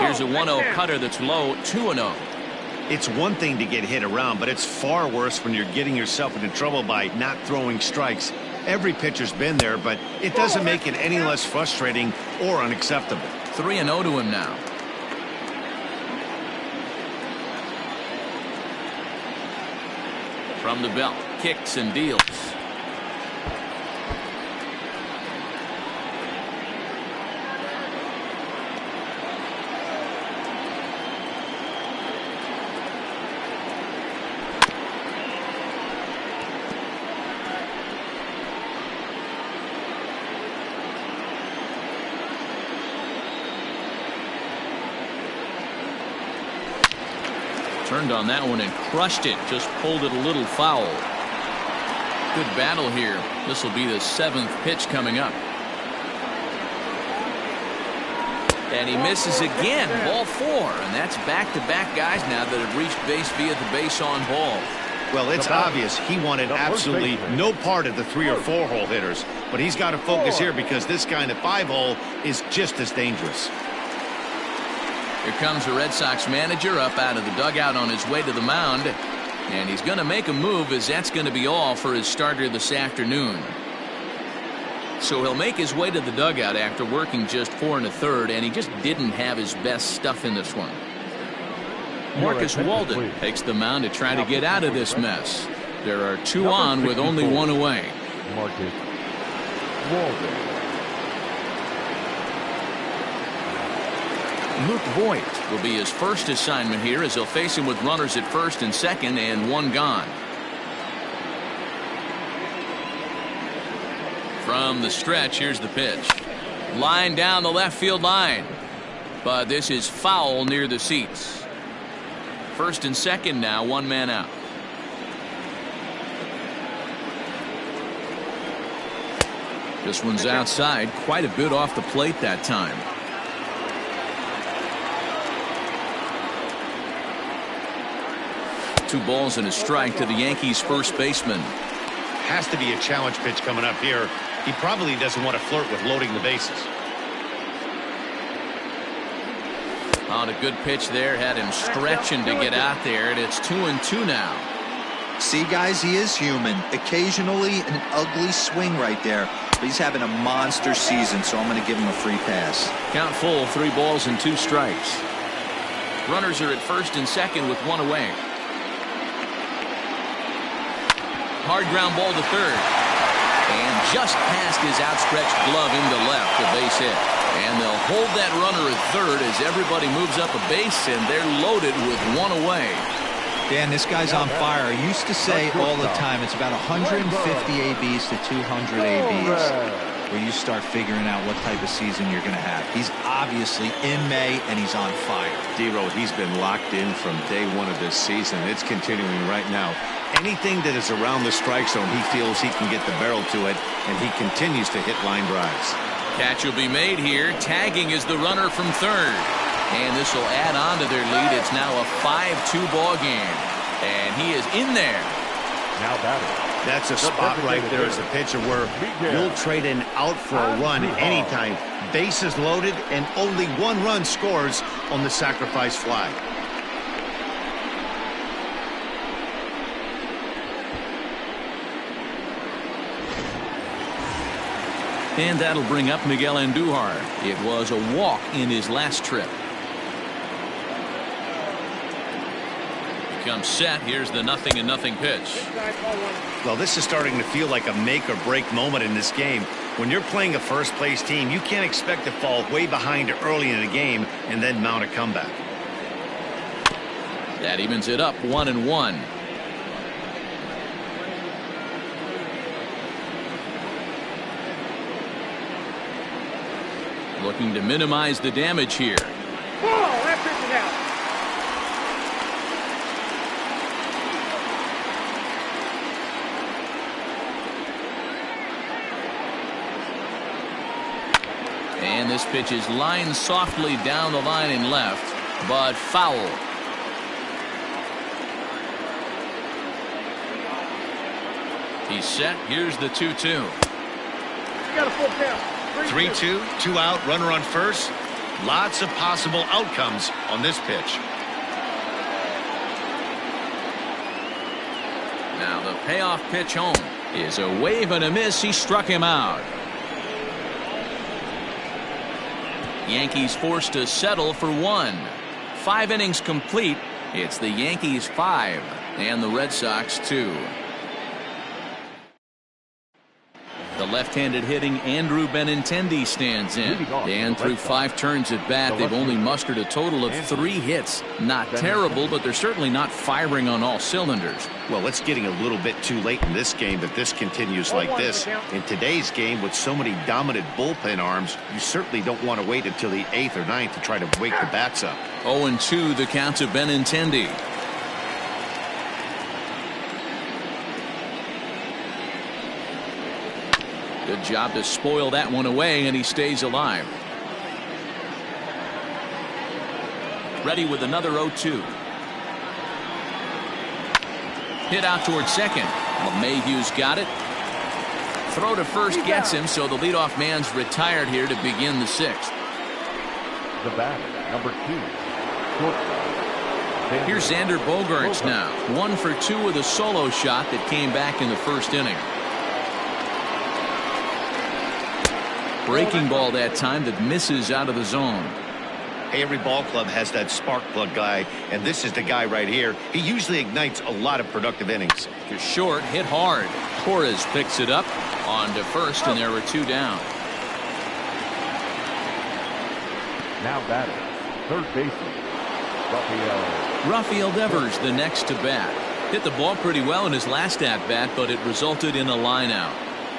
Here's a 1-0 cutter that's low, 2-0. It's one thing to get hit around, but it's far worse when you're getting yourself into trouble by not throwing strikes. Every pitcher's been there, but it doesn't make it any less frustrating or unacceptable. 3-0 to him now. From the belt, kicks and deals. Turned on that one and crushed it. Just pulled it a little foul. Good battle here. This will be the 7th pitch coming up. And he misses again. Ball 4. And that's back-to-back guys now that have reached base via the base on ball. Well, it's obvious he wanted absolutely no part of the 3 or 4 hole hitters. But he's got to focus here because this guy in the 5 hole is just as dangerous. Here comes the Red Sox manager up out of the dugout on his way to the mound. And he's going to make a move, as that's going to be all for his starter this afternoon. So he'll make his way to the dugout after working just 4 1/3, and he just didn't have his best stuff in this one. Marcus Walden takes the mound to try to get out of this mess. There are 2 on with only 1 away. Marcus Walden. Luke Voigt will be his first assignment here, as he'll face him with runners at first and second and 1 gone. From the stretch, here's the pitch. Line down the left field line. But this is foul near the seats. First and second now, 1 man out. This one's outside, quite a bit off the plate that time. Two balls and a strike to the Yankees first baseman. Has to be a challenge pitch coming up here. He probably doesn't want to flirt with loading the bases. On a good pitch there, had him stretching to get out there, and it's 2-2 now. See, guys, he is human. Occasionally an ugly swing right there, but he's having a monster season, so I'm going to give him a free pass. Count full, 3 balls and 2 strikes. Runners are at first and second with 1 away. Hard ground ball to third. And just past his outstretched glove into left, a base hit. And they'll hold that runner at third as everybody moves up a base, and they're loaded with 1 away. Dan, this guy's on fire. I used to say all the time, it's about 150 ABs to 200 ABs where you start figuring out what type of season you're going to have. He's obviously in May, and he's on fire. D-Road, he's been locked in from day 1 of this season. It's continuing right now. Anything that is around the strike zone, he feels he can get the barrel to it, and he continues to hit line drives. Catch will be made here. Tagging is the runner from third. And this will add on to their lead. It's now a 5-2 ball game. And he is in there. Now batting. That's a spot right there as a pitcher where you'll trade an out for a run anytime. Bases loaded, and only 1 run scores on the sacrifice fly. And that'll bring up Miguel Andujar. It was a walk in his last trip. comes set. Here's the 0-0 pitch. Well, this is starting to feel like a make or break moment in this game. When you're playing a first place team, you can't expect to fall way behind early in the game and then mount a comeback. That evens it up 1-1. Looking to minimize the damage here. That pitch is out. And this pitch is lined softly down the line and left, but foul. He's set. Here's the 2-2. Got a full count. 3-2, 2 out, runner on first. Lots of possible outcomes on this pitch. Now the payoff pitch home is a wave and a miss. He struck him out. Yankees forced to settle for 1. 5 innings complete. It's the Yankees 5 and the Red Sox 2. The left-handed hitting Andrew Benintendi stands in. And through 5 turns at bat, they've only mustered a total of 3 hits. Not terrible, but they're certainly not firing on all cylinders. Well, it's getting a little bit too late in this game if this continues like this. In today's game, with so many dominant bullpen arms, you certainly don't want to wait until the 8th or 9th to try to wake the bats up. 0-2 the count to Benintendi. Good job to spoil that one away, and he stays alive. Ready with another 0-2. Hit out towards second. LeMahieu's got it. Throw to first gets him, so the leadoff man's retired here to begin the 6th. The batter, number 2, shortstop. Here's Xander Bogaerts now. 1 for 2 with a solo shot that came back in the first inning. Breaking ball that time that misses out of the zone. Hey, every ball club has that spark plug guy, and this is the guy right here. He usually ignites a lot of productive innings. To short, hit hard. Torres picks it up on to first, and there are 2 down. Now batter, third baseman, Rafael Devers the next to bat. Hit the ball pretty well in his last at bat, but it resulted in a line out.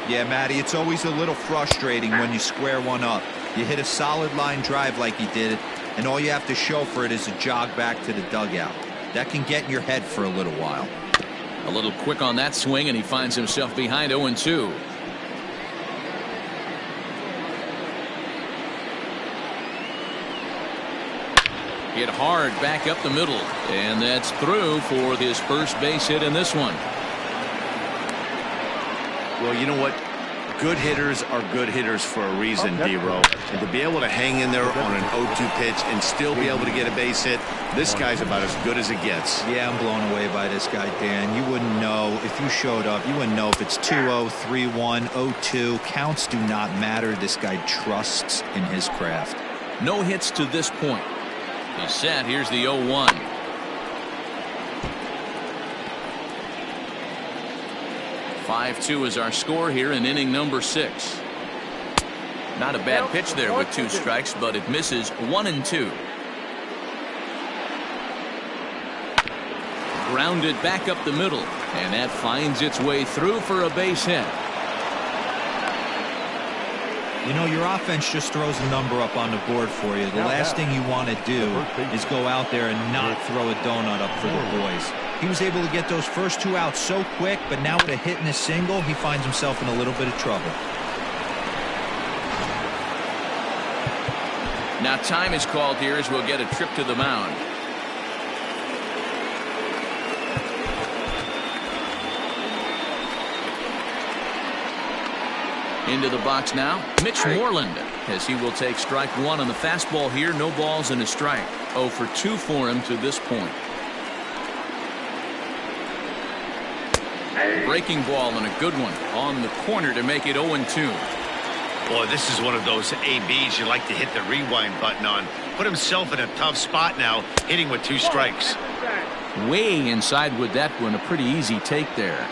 Yeah, Matty, it's always a little frustrating when you square one up. You hit a solid line drive like he did, and all you have to show for it is a jog back to the dugout. That can get in your head for a little while. A little quick on that swing, and he finds himself behind 0-2. Hit hard back up the middle, and that's through for his first base hit in this one. Well, you know what? Good hitters are good hitters for a reason, D-Row. And to be able to hang in there on an 0-2 pitch and still be able to get a base hit, this guy's about as good as it gets. Yeah, I'm blown away by this guy, Dan. You wouldn't know if you showed up. You wouldn't know if it's 2-0, 3-1, 0-2. Counts do not matter. This guy trusts in his craft. No hits to this point. He's set. Here's the 0-1. (5-2) is our score here in inning number 6. Not a bad pitch there with 2 strikes, but it misses 1-2. Grounded back up the middle, and that finds its way through for a base hit. You know, your offense just throws a number up on the board for you. The last thing you want to do is go out there and not throw a donut up for the boys. He was able to get those first 2 outs so quick, but now with a hit and a single, he finds himself in a little bit of trouble. Now time is called here as we'll get a trip to the mound. Into the box now, Mitch Moreland, as he will take strike 1 on the fastball here. No balls and a strike. 0 for 2 for him to this point. Breaking ball and a good one on the corner to make it 0-2. Boy, this is one of those ABs you like to hit the rewind button on. Put himself in a tough spot now, hitting with 2 strikes. way inside with that one. A pretty easy take there.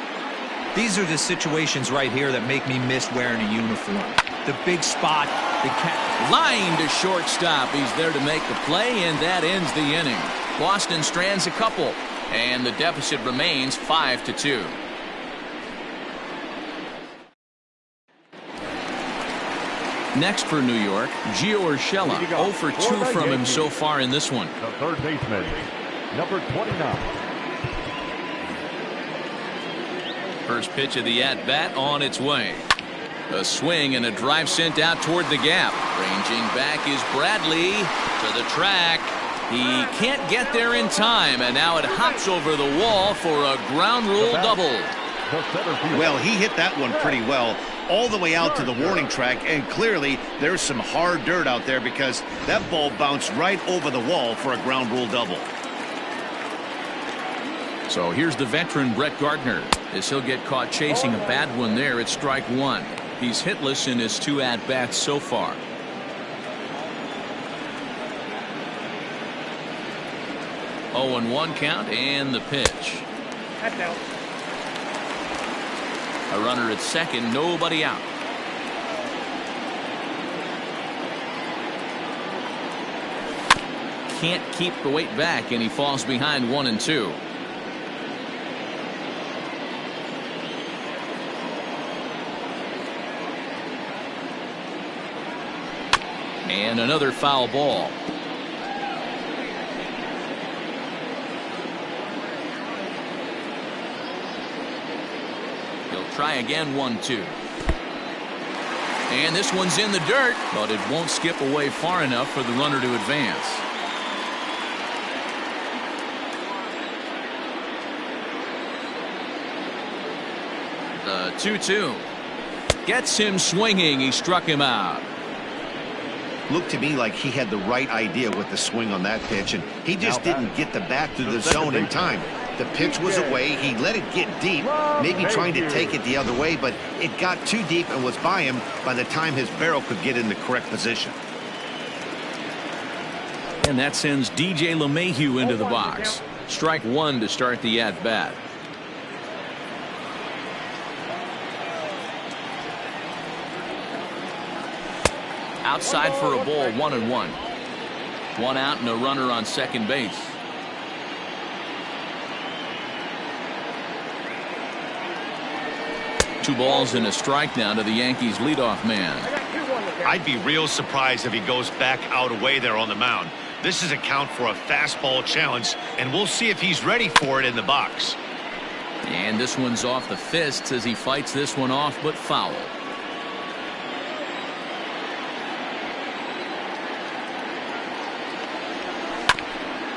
These are the situations right here that make me miss wearing a uniform. The big spot, the catch. Line to shortstop. He's there to make the play, and that ends the inning. Boston strands a couple, and the deficit remains 5-2. Next for New York, Gio Urshela. 0 for 2 from him so far in this one. The third baseman, number 29. First pitch of the at-bat on its way. A swing and a drive sent out toward the gap. Ranging back is Bradley to the track. He can't get there in time, and now it hops over the wall for a ground rule double. Well, he hit that one pretty well all the way out to the warning track, and clearly there's some hard dirt out there because that ball bounced right over the wall for a ground rule double. So here's the veteran Brett Gardner as he'll get caught chasing a bad one there at strike one. He's hitless in his 2 at-bats so far. Oh, and 1 count, and the pitch. That's out. A runner at second, nobody out. Can't keep the weight back, and he falls behind 1 and 2. And another foul ball. He'll try again, 1-2. And this one's in the dirt, but it won't skip away far enough for the runner to advance. The 2-2 gets him swinging. He struck him out. Looked to me like he had the right idea with the swing on that pitch, and he just didn't get the bat through the zone in time. The pitch was away. He let it get deep, maybe trying to take it the other way, but it got too deep and was by him by the time his barrel could get in the correct position. And that sends DJ LeMahieu into the box. Strike 1 to start the at-bat. Outside for a ball, 1-1. 1 out and a runner on second base. Two balls and a strike now to the Yankees leadoff man. I'd be real surprised if he goes back out away there on the mound. This is a count for a fastball challenge, and we'll see if he's ready for it in the box. And this one's off the fists as he fights this one off, but foul.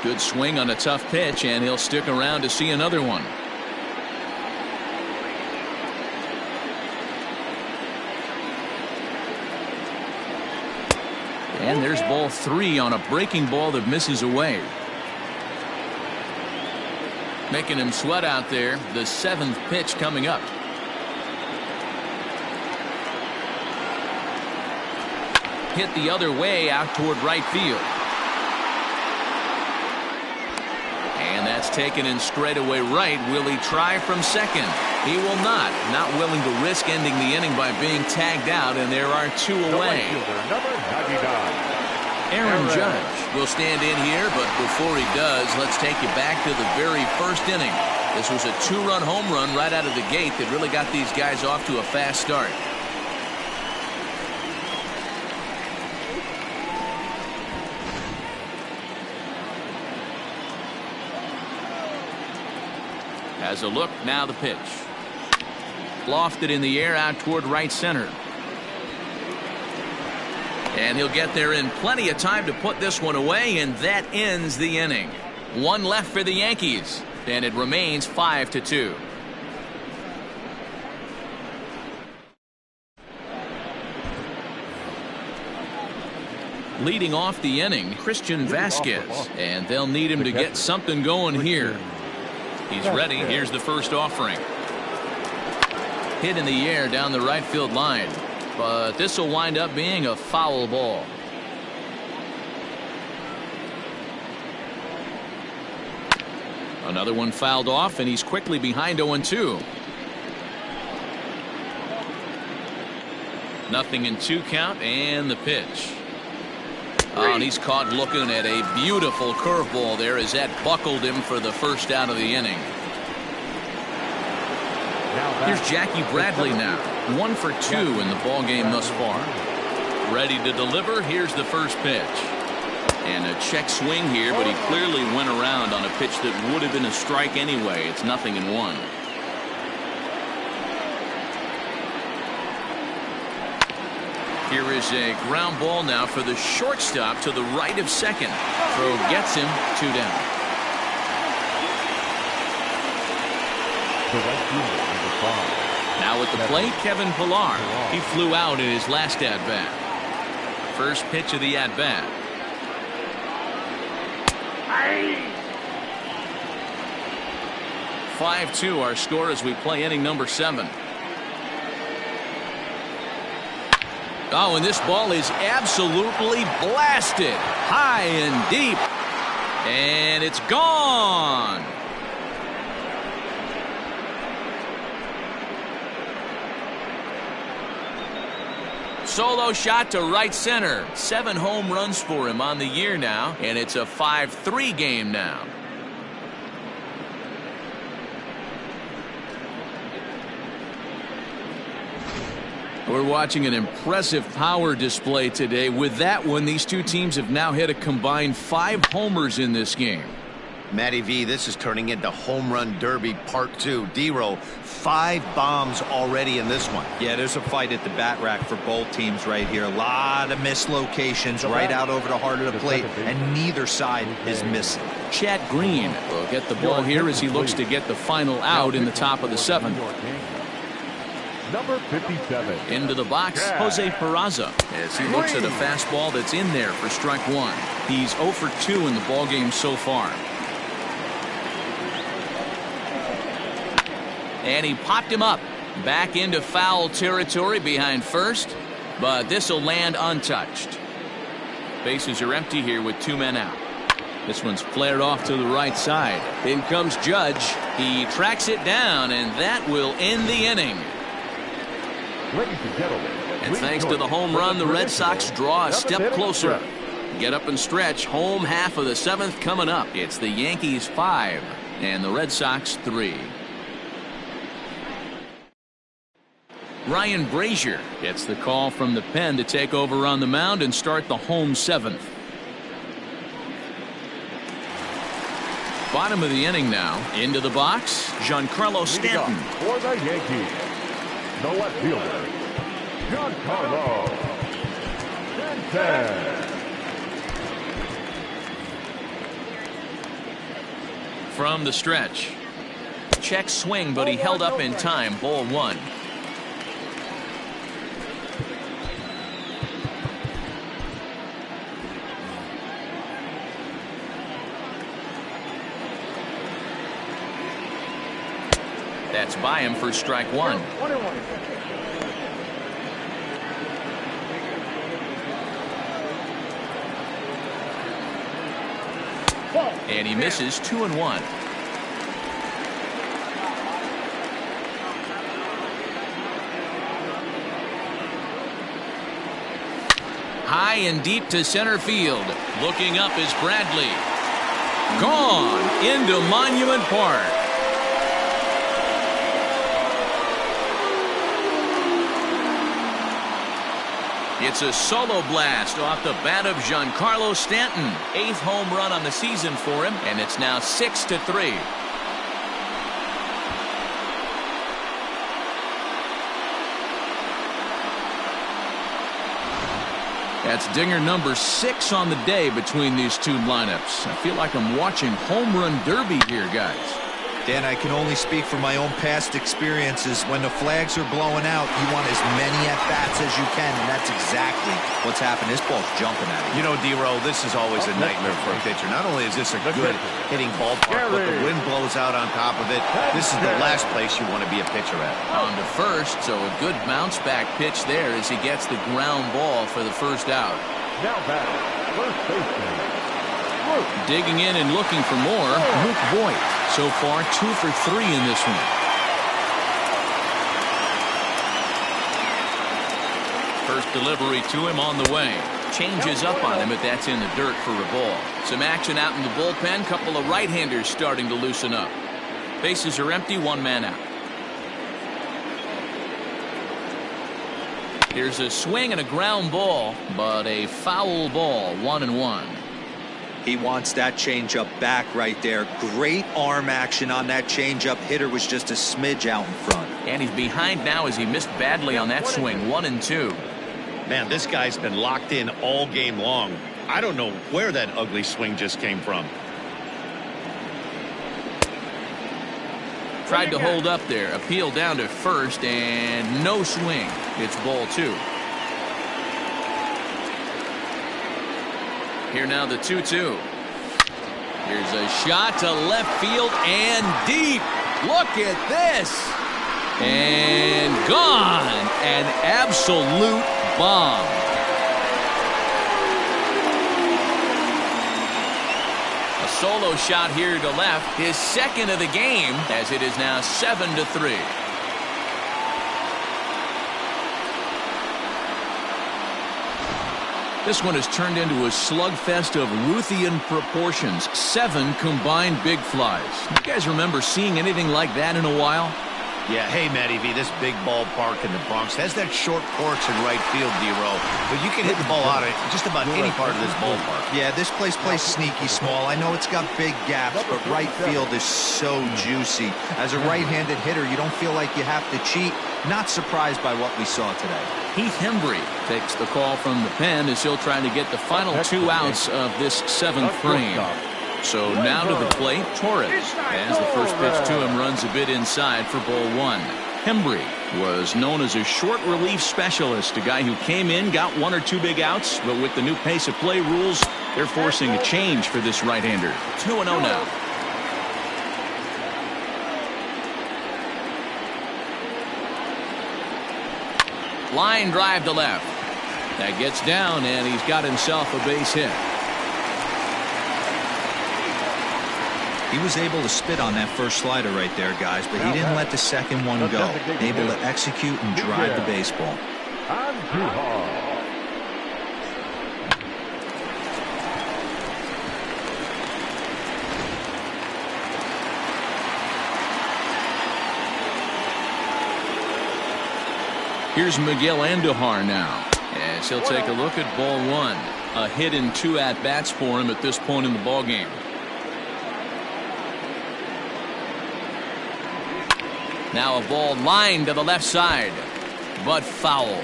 Good swing on a tough pitch, and he'll stick around to see another one. And there's ball 3 on a breaking ball that misses away. Making him sweat out there. The 7th pitch coming up. Hit the other way out toward right field. And that's taken in straightaway right. Will he try from second? He will not. Not willing to risk ending the inning by being tagged out, and there are 2 away. Aaron Judge will stand in here, but before he does, let's take you back to the very first inning. This was a 2-run home run right out of the gate that really got these guys off to a fast start. As a look, now the pitch. Lofted in the air out toward right center. And he'll get there in plenty of time to put this one away, and that ends the inning. 1 left for the Yankees, and it remains 5-2. Leading off the inning, Christian Vasquez, and they'll need him to get something going here. He's ready. Here's the first offering. Hit in the air down the right field line, but this will wind up being a foul ball. Another one fouled off, and he's quickly behind 0-2. 0-2 count, and the pitch. Oh, and he's caught looking at a beautiful curveball there as that buckled him for the first out of the inning. Here's Jackie Bradley now. 1 for 2 in the ball game thus far. Ready to deliver. Here's the first pitch. And a check swing here, but he clearly went around on a pitch that would have been a strike anyway. It's 0-1. Here is a ground ball now for the shortstop to the right of second. Throw gets him 2 down. Now at the plate, Kevin Pillar. He flew out in his last at-bat. First pitch of the at-bat. 5-2 our score as we play inning number 7. Oh, and this ball is absolutely blasted high and deep, and it's gone. Solo shot to right center. 7 home runs for him on the year now, and it's a 5-3 game now. We're watching an impressive power display today. With that one, these two teams have now hit a combined 5 homers in this game. Matty V, this is turning into home run derby part 2. D-Row, 5 bombs already in this one. Yeah, there's a fight at the bat rack for both teams right here. A lot of mislocations right out over the heart of the plate, and neither side is missing. Chad Green will get the ball here as he looks to get the final out in the top of the 7th. Number 57. Into the box, Jose Peraza, as he looks at a fastball that's in there for strike 1. He's 0 for 2 in the ballgame so far. And he popped him up back into foul territory behind first, but this will land untouched. Bases are empty here with 2 men out. This one's flared off to the right side. In comes Judge. He tracks it down, and that will end the inning. Ladies and gentlemen, and thanks to the home run, the Red Sox draw a step closer. Get up and stretch. Home half of the 7th coming up. It's the Yankees 5 and the Red Sox 3. Ryan Brazier gets the call from the pen to take over on the mound and start the home 7th. Bottom of the inning now. Into the box, Giancarlo Stanton. For the Yankees, the left fielder, Giancarlo Stanton. From the stretch. Check swing, but he held up in time. Ball 1. That's by him for strike 1. And he misses 2-1. High and deep to center field. Looking up is Bradley. Gone into Monument Park. It's a solo blast off the bat of Giancarlo Stanton. 8th home run on the season for him, and it's now 6-3. That's dinger number 6 on the day between these two lineups. I feel like I'm watching home run derby here, guys. Dan, I can only speak from my own past experiences. When the flags are blowing out, you want as many at-bats as you can, and that's exactly what's happened. This ball's jumping at you. You know, D-Row, this is always a nightmare for a pitcher. Not only is this a good hitting ballpark, but the wind blows out on top of it. This is the last place you want to be a pitcher at. On to first, so a good bounce-back pitch there as he gets the ground ball for the first out. Now back, first baseman. Digging in and looking for more, Luke Voigt. So far, 2 for 3 in this one. First delivery to him on the way. Changes up on him, but that's in the dirt for a ball. Some action out in the bullpen. Couple of right-handers starting to loosen up. Bases are empty, 1 man out. Here's a swing and a ground ball, but a foul ball, 1-1. He wants that changeup back right there. Great arm action on that changeup. Hitter was just a smidge out in front. And he's behind now as he missed badly on that swing, 1-2. Man, this guy's been locked in all game long. I don't know where that ugly swing just came from. Tried to hold up there. Appeal down to first, and no swing. It's ball 2. Here now the 2-2. Here's a shot to left field and deep. Look at this. And gone. An absolute bomb. A solo shot here to left. His second of the game, as it is now 7-3. This one has turned into a slugfest of Ruthian proportions. 7 combined big flies. You guys remember seeing anything like that in a while? Yeah, hey, Matty V, this big ballpark in the Bronx has that short porch in right field, D-Row. But you can hit the ball out of just about any part of this ballpark. Yeah, this place plays sneaky small. I know it's got big gaps, but right field is so juicy. As a right-handed hitter, you don't feel like you have to cheat. Not surprised by what we saw today. Heath Hembry takes the call from the pen as he'll try to get the final 2 outs of this 7th frame. So now to the plate, Torres, as the first pitch to him runs a bit inside for ball 1. Hembry was known as a short relief specialist, a guy who came in, got 1 or 2 big outs, but with the new pace of play rules, they're forcing a change for this right-hander. 2-0 now. Line drive to left. That gets down, and he's got himself a base hit. He was able to spit on that first slider right there, guys, but he didn't let the second one go. Able to execute and drive the baseball. Here's Miguel Andujar now, as he'll take a look at ball 1. A hit in 2 at-bats for him at this point in the ballgame. Now a ball lined to the left side, but foul.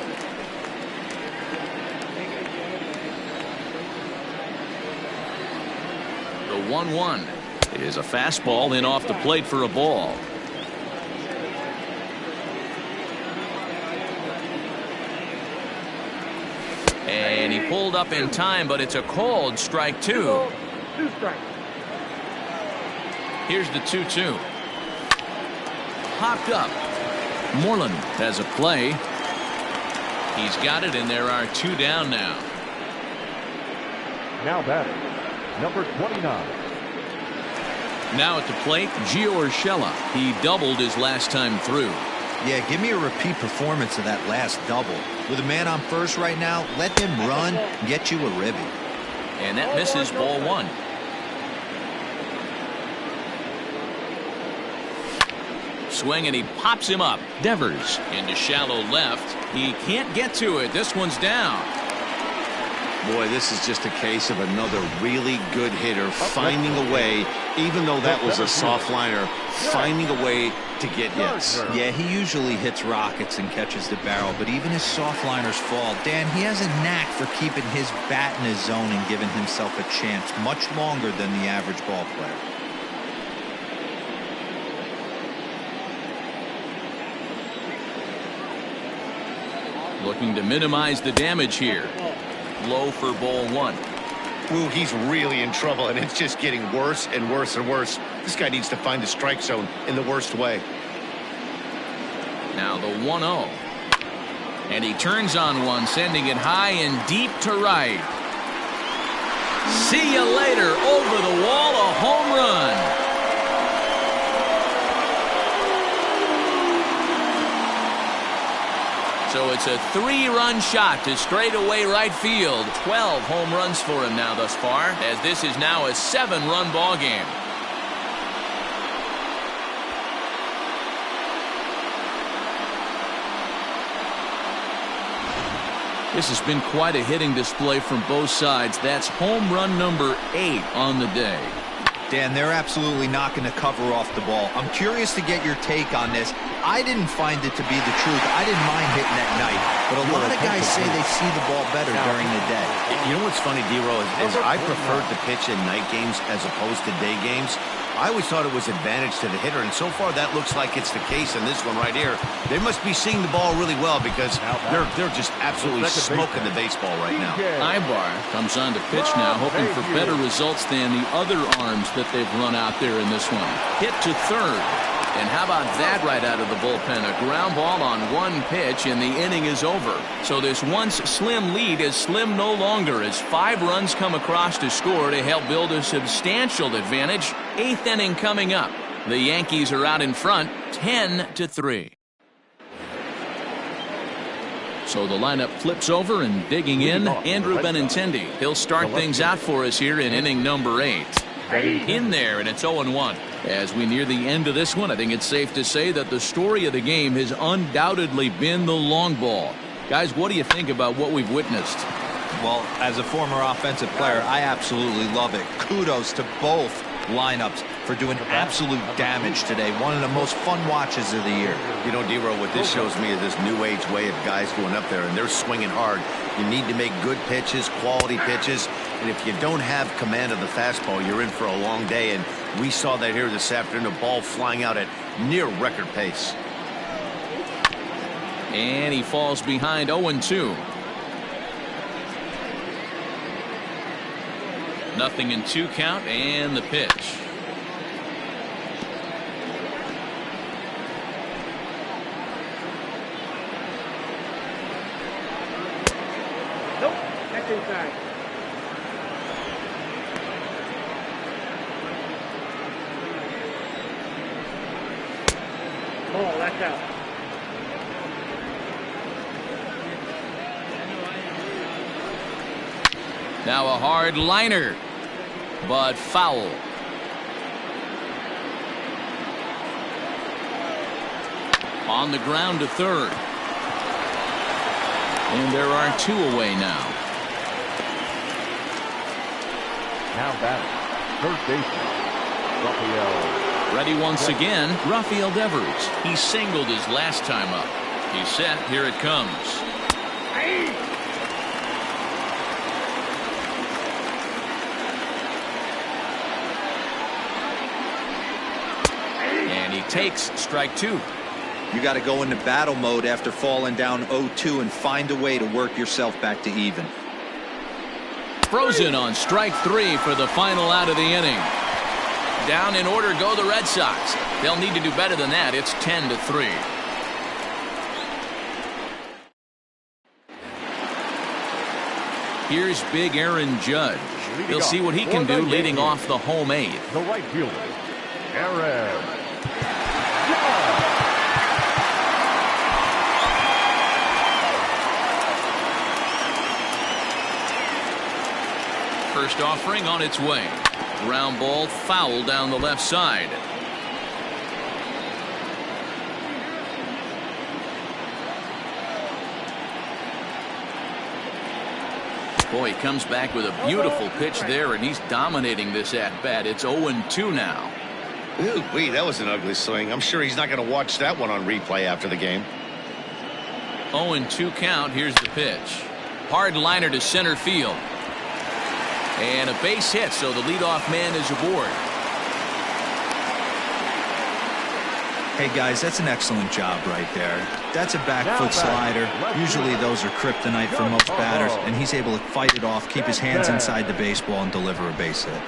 The 1-1 is a fastball in off the plate for a ball. And he pulled up in time, but it's a called strike 2. 2 strikes. Here's the 2-2. Popped up. Moreland has a play. He's got it, and there are 2 down now. Now batting, number 29. Now at the plate, Gio Urshela. He doubled his last time through. Yeah, give me a repeat performance of that last double. With a man on first right now, let him run and get you a ribby. And that misses ball 1. Swing, and he pops him up. Devers into shallow left. He can't get to it. This one's down. Boy, this is just a case of another really good hitter finding a way, even though that was a soft liner, finding a way to get hits. Yeah, he usually hits rockets and catches the barrel, but even his soft liners fall. Dan, he has a knack for keeping his bat in his zone and giving himself a chance much longer than the average ball player. Looking to minimize the damage here. Low for ball 1. Ooh, he's really in trouble, and it's just getting worse and worse and worse. This guy needs to find the strike zone in the worst way. Now the 1-0. And he turns on one, sending it high and deep to right. See you later. Over the wall, a home run. So it's a 3-run shot to straightaway right field. 12 home runs for him now thus far, as this is now a 7-run ball game. This has been quite a hitting display from both sides. That's home run number 8 on the day. Dan, they're absolutely not going to cover off the ball. I'm curious to get your take on this. I didn't find it to be the truth. I didn't mind hitting at night, but a lot of guys say they see the ball better during the day. You know what's funny, D-Row, is I preferred to pitch in night games as opposed to day games. I always thought it was advantage to the hitter, and so far that looks like it's the case in this one right here. They must be seeing the ball really well because they're just absolutely smoking the baseball right now. Ibar comes on to pitch now, hoping for better results than the other arms that they've run out there in this one. Hit to third. And how about that right out of the bullpen? A ground ball on one pitch, and the inning is over. So this once slim lead is slim no longer as 5 runs come across to score to help build a substantial advantage. 8th inning coming up. The Yankees are out in front, 10-3. So the lineup flips over, and digging in, Andrew Benintendi. He'll start things out for us here in inning number 8. In there, and it's 0-1. As we near the end of this one, I think it's safe to say that the story of the game has undoubtedly been the long ball. Guys, what do you think about what we've witnessed? Well, as a former offensive player, I absolutely love it. Kudos to both lineups for doing absolute damage today. One of the most fun watches of the year. You know, D-Row, what this shows me is this new age way of guys going up there, and they're swinging hard. You need to make good pitches, quality pitches, and if you don't have command of the fastball, you're in for a long day, and we saw that here this afternoon, a ball flying out at near record pace. And he falls behind 0-2. Nothing in 2 count, and the pitch. Nope, that's inside. Ball, that's out. Now a hard liner, but foul. On the ground to third. And there are 2 away now. Now batting, third baseman, Rafael. Ready once again, Rafael Devers. He singled his last time up. He's set. Here it comes. And he takes strike 2. You got to go into battle mode after falling down 0-2 and find a way to work yourself back to even. Frozen on strike 3 for the final out of the inning. Down in order go the Red Sox. They'll need to do better than that. It's 10-3. Here's big Aaron Judge. He'll see what he can do leading off the home 8th. The right fielder, Aaron Judge. First offering on its way. Ground ball foul down the left side. Boy, he comes back with a beautiful pitch there, and he's dominating this at-bat. It's 0-2 now. Ooh-wee, that was an ugly swing. I'm sure he's not going to watch that one on replay after the game. 0-2 count. Here's the pitch. Hard liner to center field. And a base hit, so the leadoff man is aboard. Hey, guys, that's an excellent job right there. That's a back foot slider. Usually those are kryptonite for most batters, and he's able to fight it off, keep his hands inside the baseball, and deliver a base hit.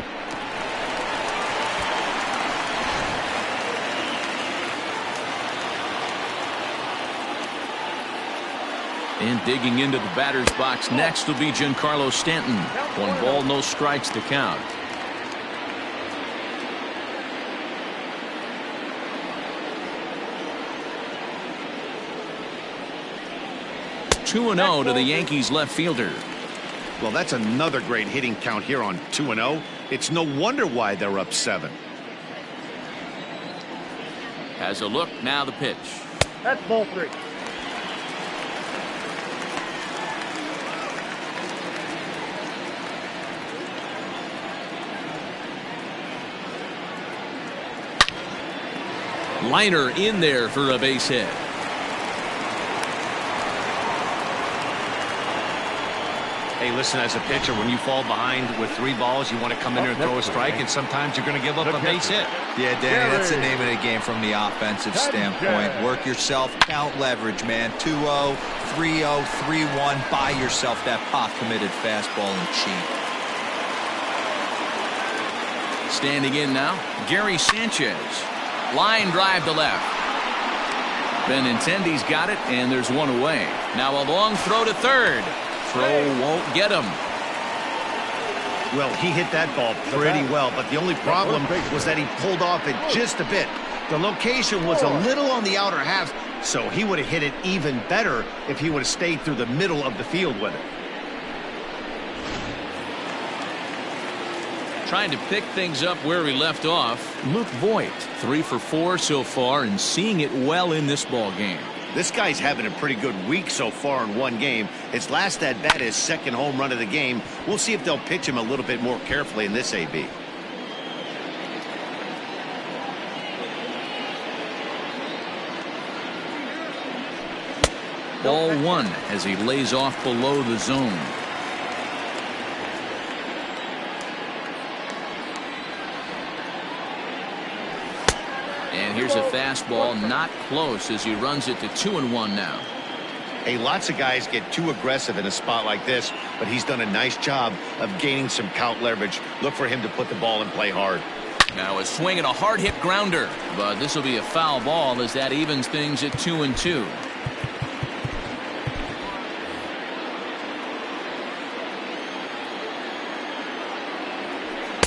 And digging into the batter's box next will be Giancarlo Stanton. 1 ball, no strikes to count. 2-0 to the Yankees left fielder. Well, that's another great hitting count here on 2-0. It's no wonder why they're up 7. Has a look, now the pitch. That's ball 3. Liner in there for a base hit. Hey, listen, as a pitcher, when you fall behind with 3 balls, you want to come in there and throw a strike, and sometimes you're going to give up a base hit. Yeah, Danny, that's the name of the game from the offensive standpoint. Work yourself, count leverage, man. 2-0, 3-0, 3-1. Buy yourself that pot-committed fastball and cheat. Standing in now, Gary Sanchez. Line drive to left. Benintendi's got it, and there's one away. Now a long throw to third. Throw won't get him. Well, he hit that ball pretty well, but the only problem was that he pulled off it just a bit. The location was a little on the outer half, so he would have hit it even better if he would have stayed through the middle of the field with it. Trying to pick things up where he left off, Luke Voigt, 3 for 4 so far and seeing it well in this ball game. This guy's having a pretty good week so far in one game. His last at bat is second home run of the game. We'll see if they'll pitch him a little bit more carefully in this AB. Ball 1 as he lays off below the zone. And here's a fastball not close as he runs it to 2-1 now. Hey, lots of guys get too aggressive in a spot like this, but he's done a nice job of gaining some count leverage. Look for him to put the ball in play hard. Now a swing and a hard hit grounder, but this will be a foul ball as that evens things at 2-2.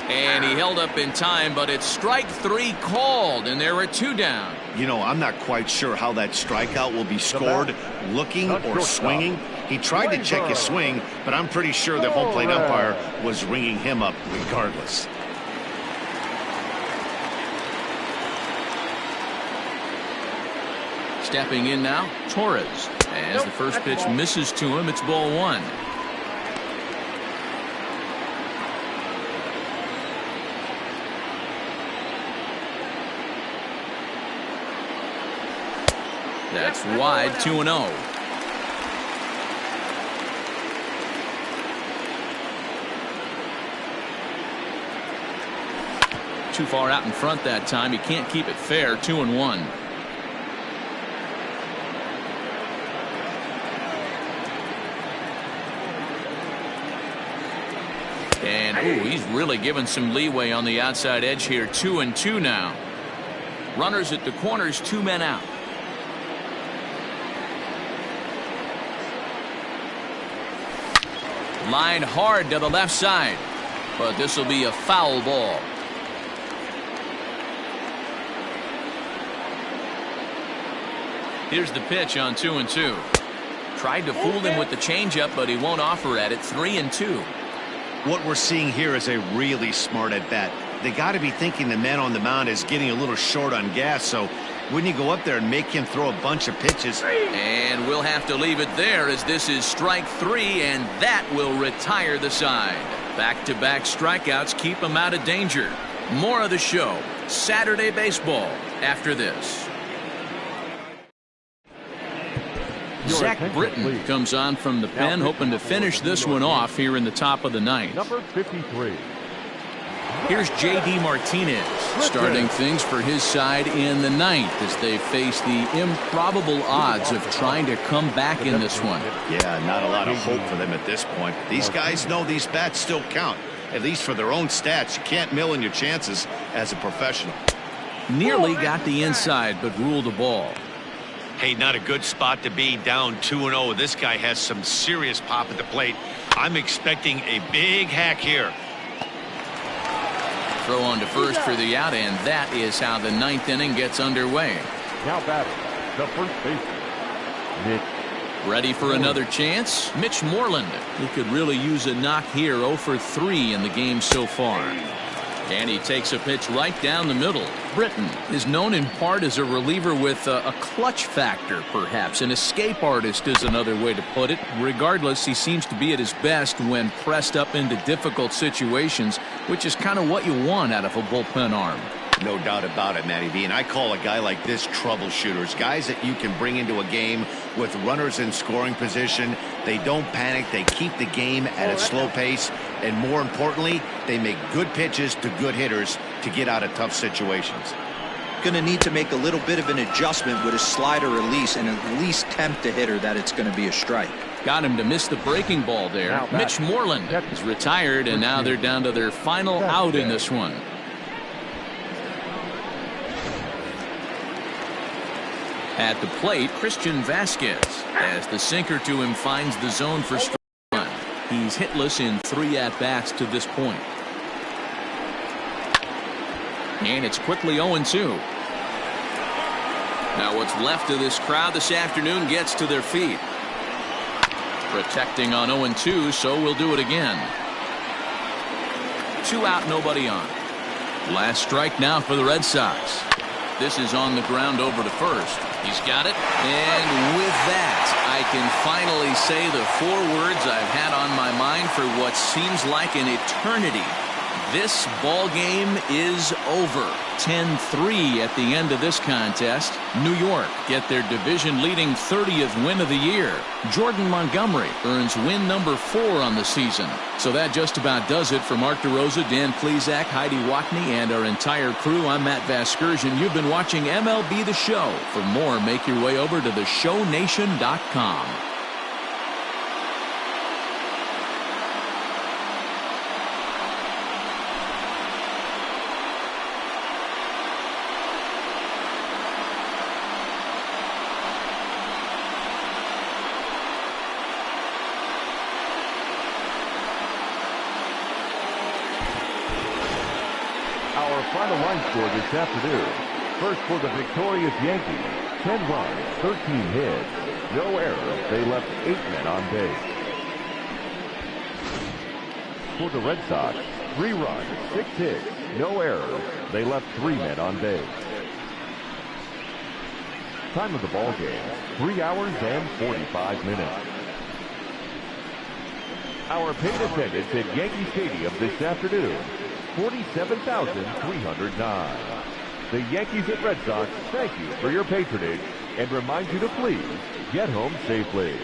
And he held up in time, but it's strike 3 called, and there are 2 down. You know, I'm not quite sure how that strikeout will be scored, looking or swinging. He tried to check his swing, but I'm pretty sure the home plate umpire was ringing him up regardless. Stepping in now, Torres. As the first pitch misses to him, it's ball 1. That's wide, 2-0. Too far out in front that time. He can't keep it fair. 2-1. And ooh, he's really given some leeway on the outside edge here. 2-2 now. Runners at the corners, 2 men out. Line hard to the left side, but this will be a foul ball. Here's the pitch on 2-2. Tried to fool him with the changeup, but he won't offer at it. 3-2. What we're seeing here is a really smart at bat. They got to be thinking the man on the mound is getting a little short on gas, so wouldn't you go up there and make him throw a bunch of pitches? And we'll have to leave it there as this is strike 3, and that will retire the side. Back-to-back strikeouts keep him out of danger. More of the show, Saturday Baseball, after this. Zach Britton comes on from the pen, hoping to finish this one off here in the top of the 9th. Number 53. Here's J.D. Martinez starting things for his side in the 9th as they face the improbable odds of trying to come back in this one. Yeah, not a lot of hope for them at this point. These guys know these bats still count, at least for their own stats. You can't mill in your chances as a professional. Nearly got the inside, but ruled a ball. Hey, not a good spot to be, down 2-0. This guy has some serious pop at the plate. I'm expecting a big hack here. Throw on to first for the out, and that is how the 9th inning gets underway. Now batting, the first baseman, Nick Ready for another chance? Mitch Moreland. He could really use a knock here. 0 for 3 in the game so far. And he takes a pitch right down the middle. Britton is known in part as a reliever with a clutch factor, perhaps. An escape artist is another way to put it. Regardless, he seems to be at his best when pressed up into difficult situations, which is kind of what you want out of a bullpen arm. No doubt about it, Matty V. And I call a guy like this troubleshooters. Guys that you can bring into a game with runners in scoring position. They don't panic. They keep the game at a slow pace. And more importantly, they make good pitches to good hitters to get out of tough situations. Going to need to make a little bit of an adjustment with his slider release and at least tempt the hitter that it's going to be a strike. Got him to miss the breaking ball there. Mitch Moreland is retired, and now they're down to their final out in this one. At the plate, Christian Vasquez, as the sinker to him finds the zone for strike one. He's hitless in 3 at-bats to this point. And it's quickly 0-2. Now what's left of this crowd this afternoon gets to their feet. Protecting on 0-2, so we'll do it again. 2 out, nobody on. Last strike now for the Red Sox. This is on the ground over to first. He's got it. And with that, I can finally say the 4 words I've had on my mind for what seems like an eternity. This ball game is over. 10-3 at the end of this contest. New York get their division-leading 30th win of the year. Jordan Montgomery earns win number 4 on the season. So that just about does it for Mark DeRosa, Dan Plesac, Heidi Watney, and our entire crew. I'm Matt Vasgersian. You've been watching MLB The Show. For more, make your way over to theshownation.com. Our final line score this afternoon. First for the victorious Yankees, 10 runs, 13 hits, no errors. They left 8 men on base. For the Red Sox, 3 runs, 6 hits, no errors. They left 3 men on base. Time of the ball game, 3 hours and 45 minutes. Our paid attendance at Yankee Stadium this afternoon, 47,309. The Yankees and Red Sox thank you for your patronage and remind you to please get home safely.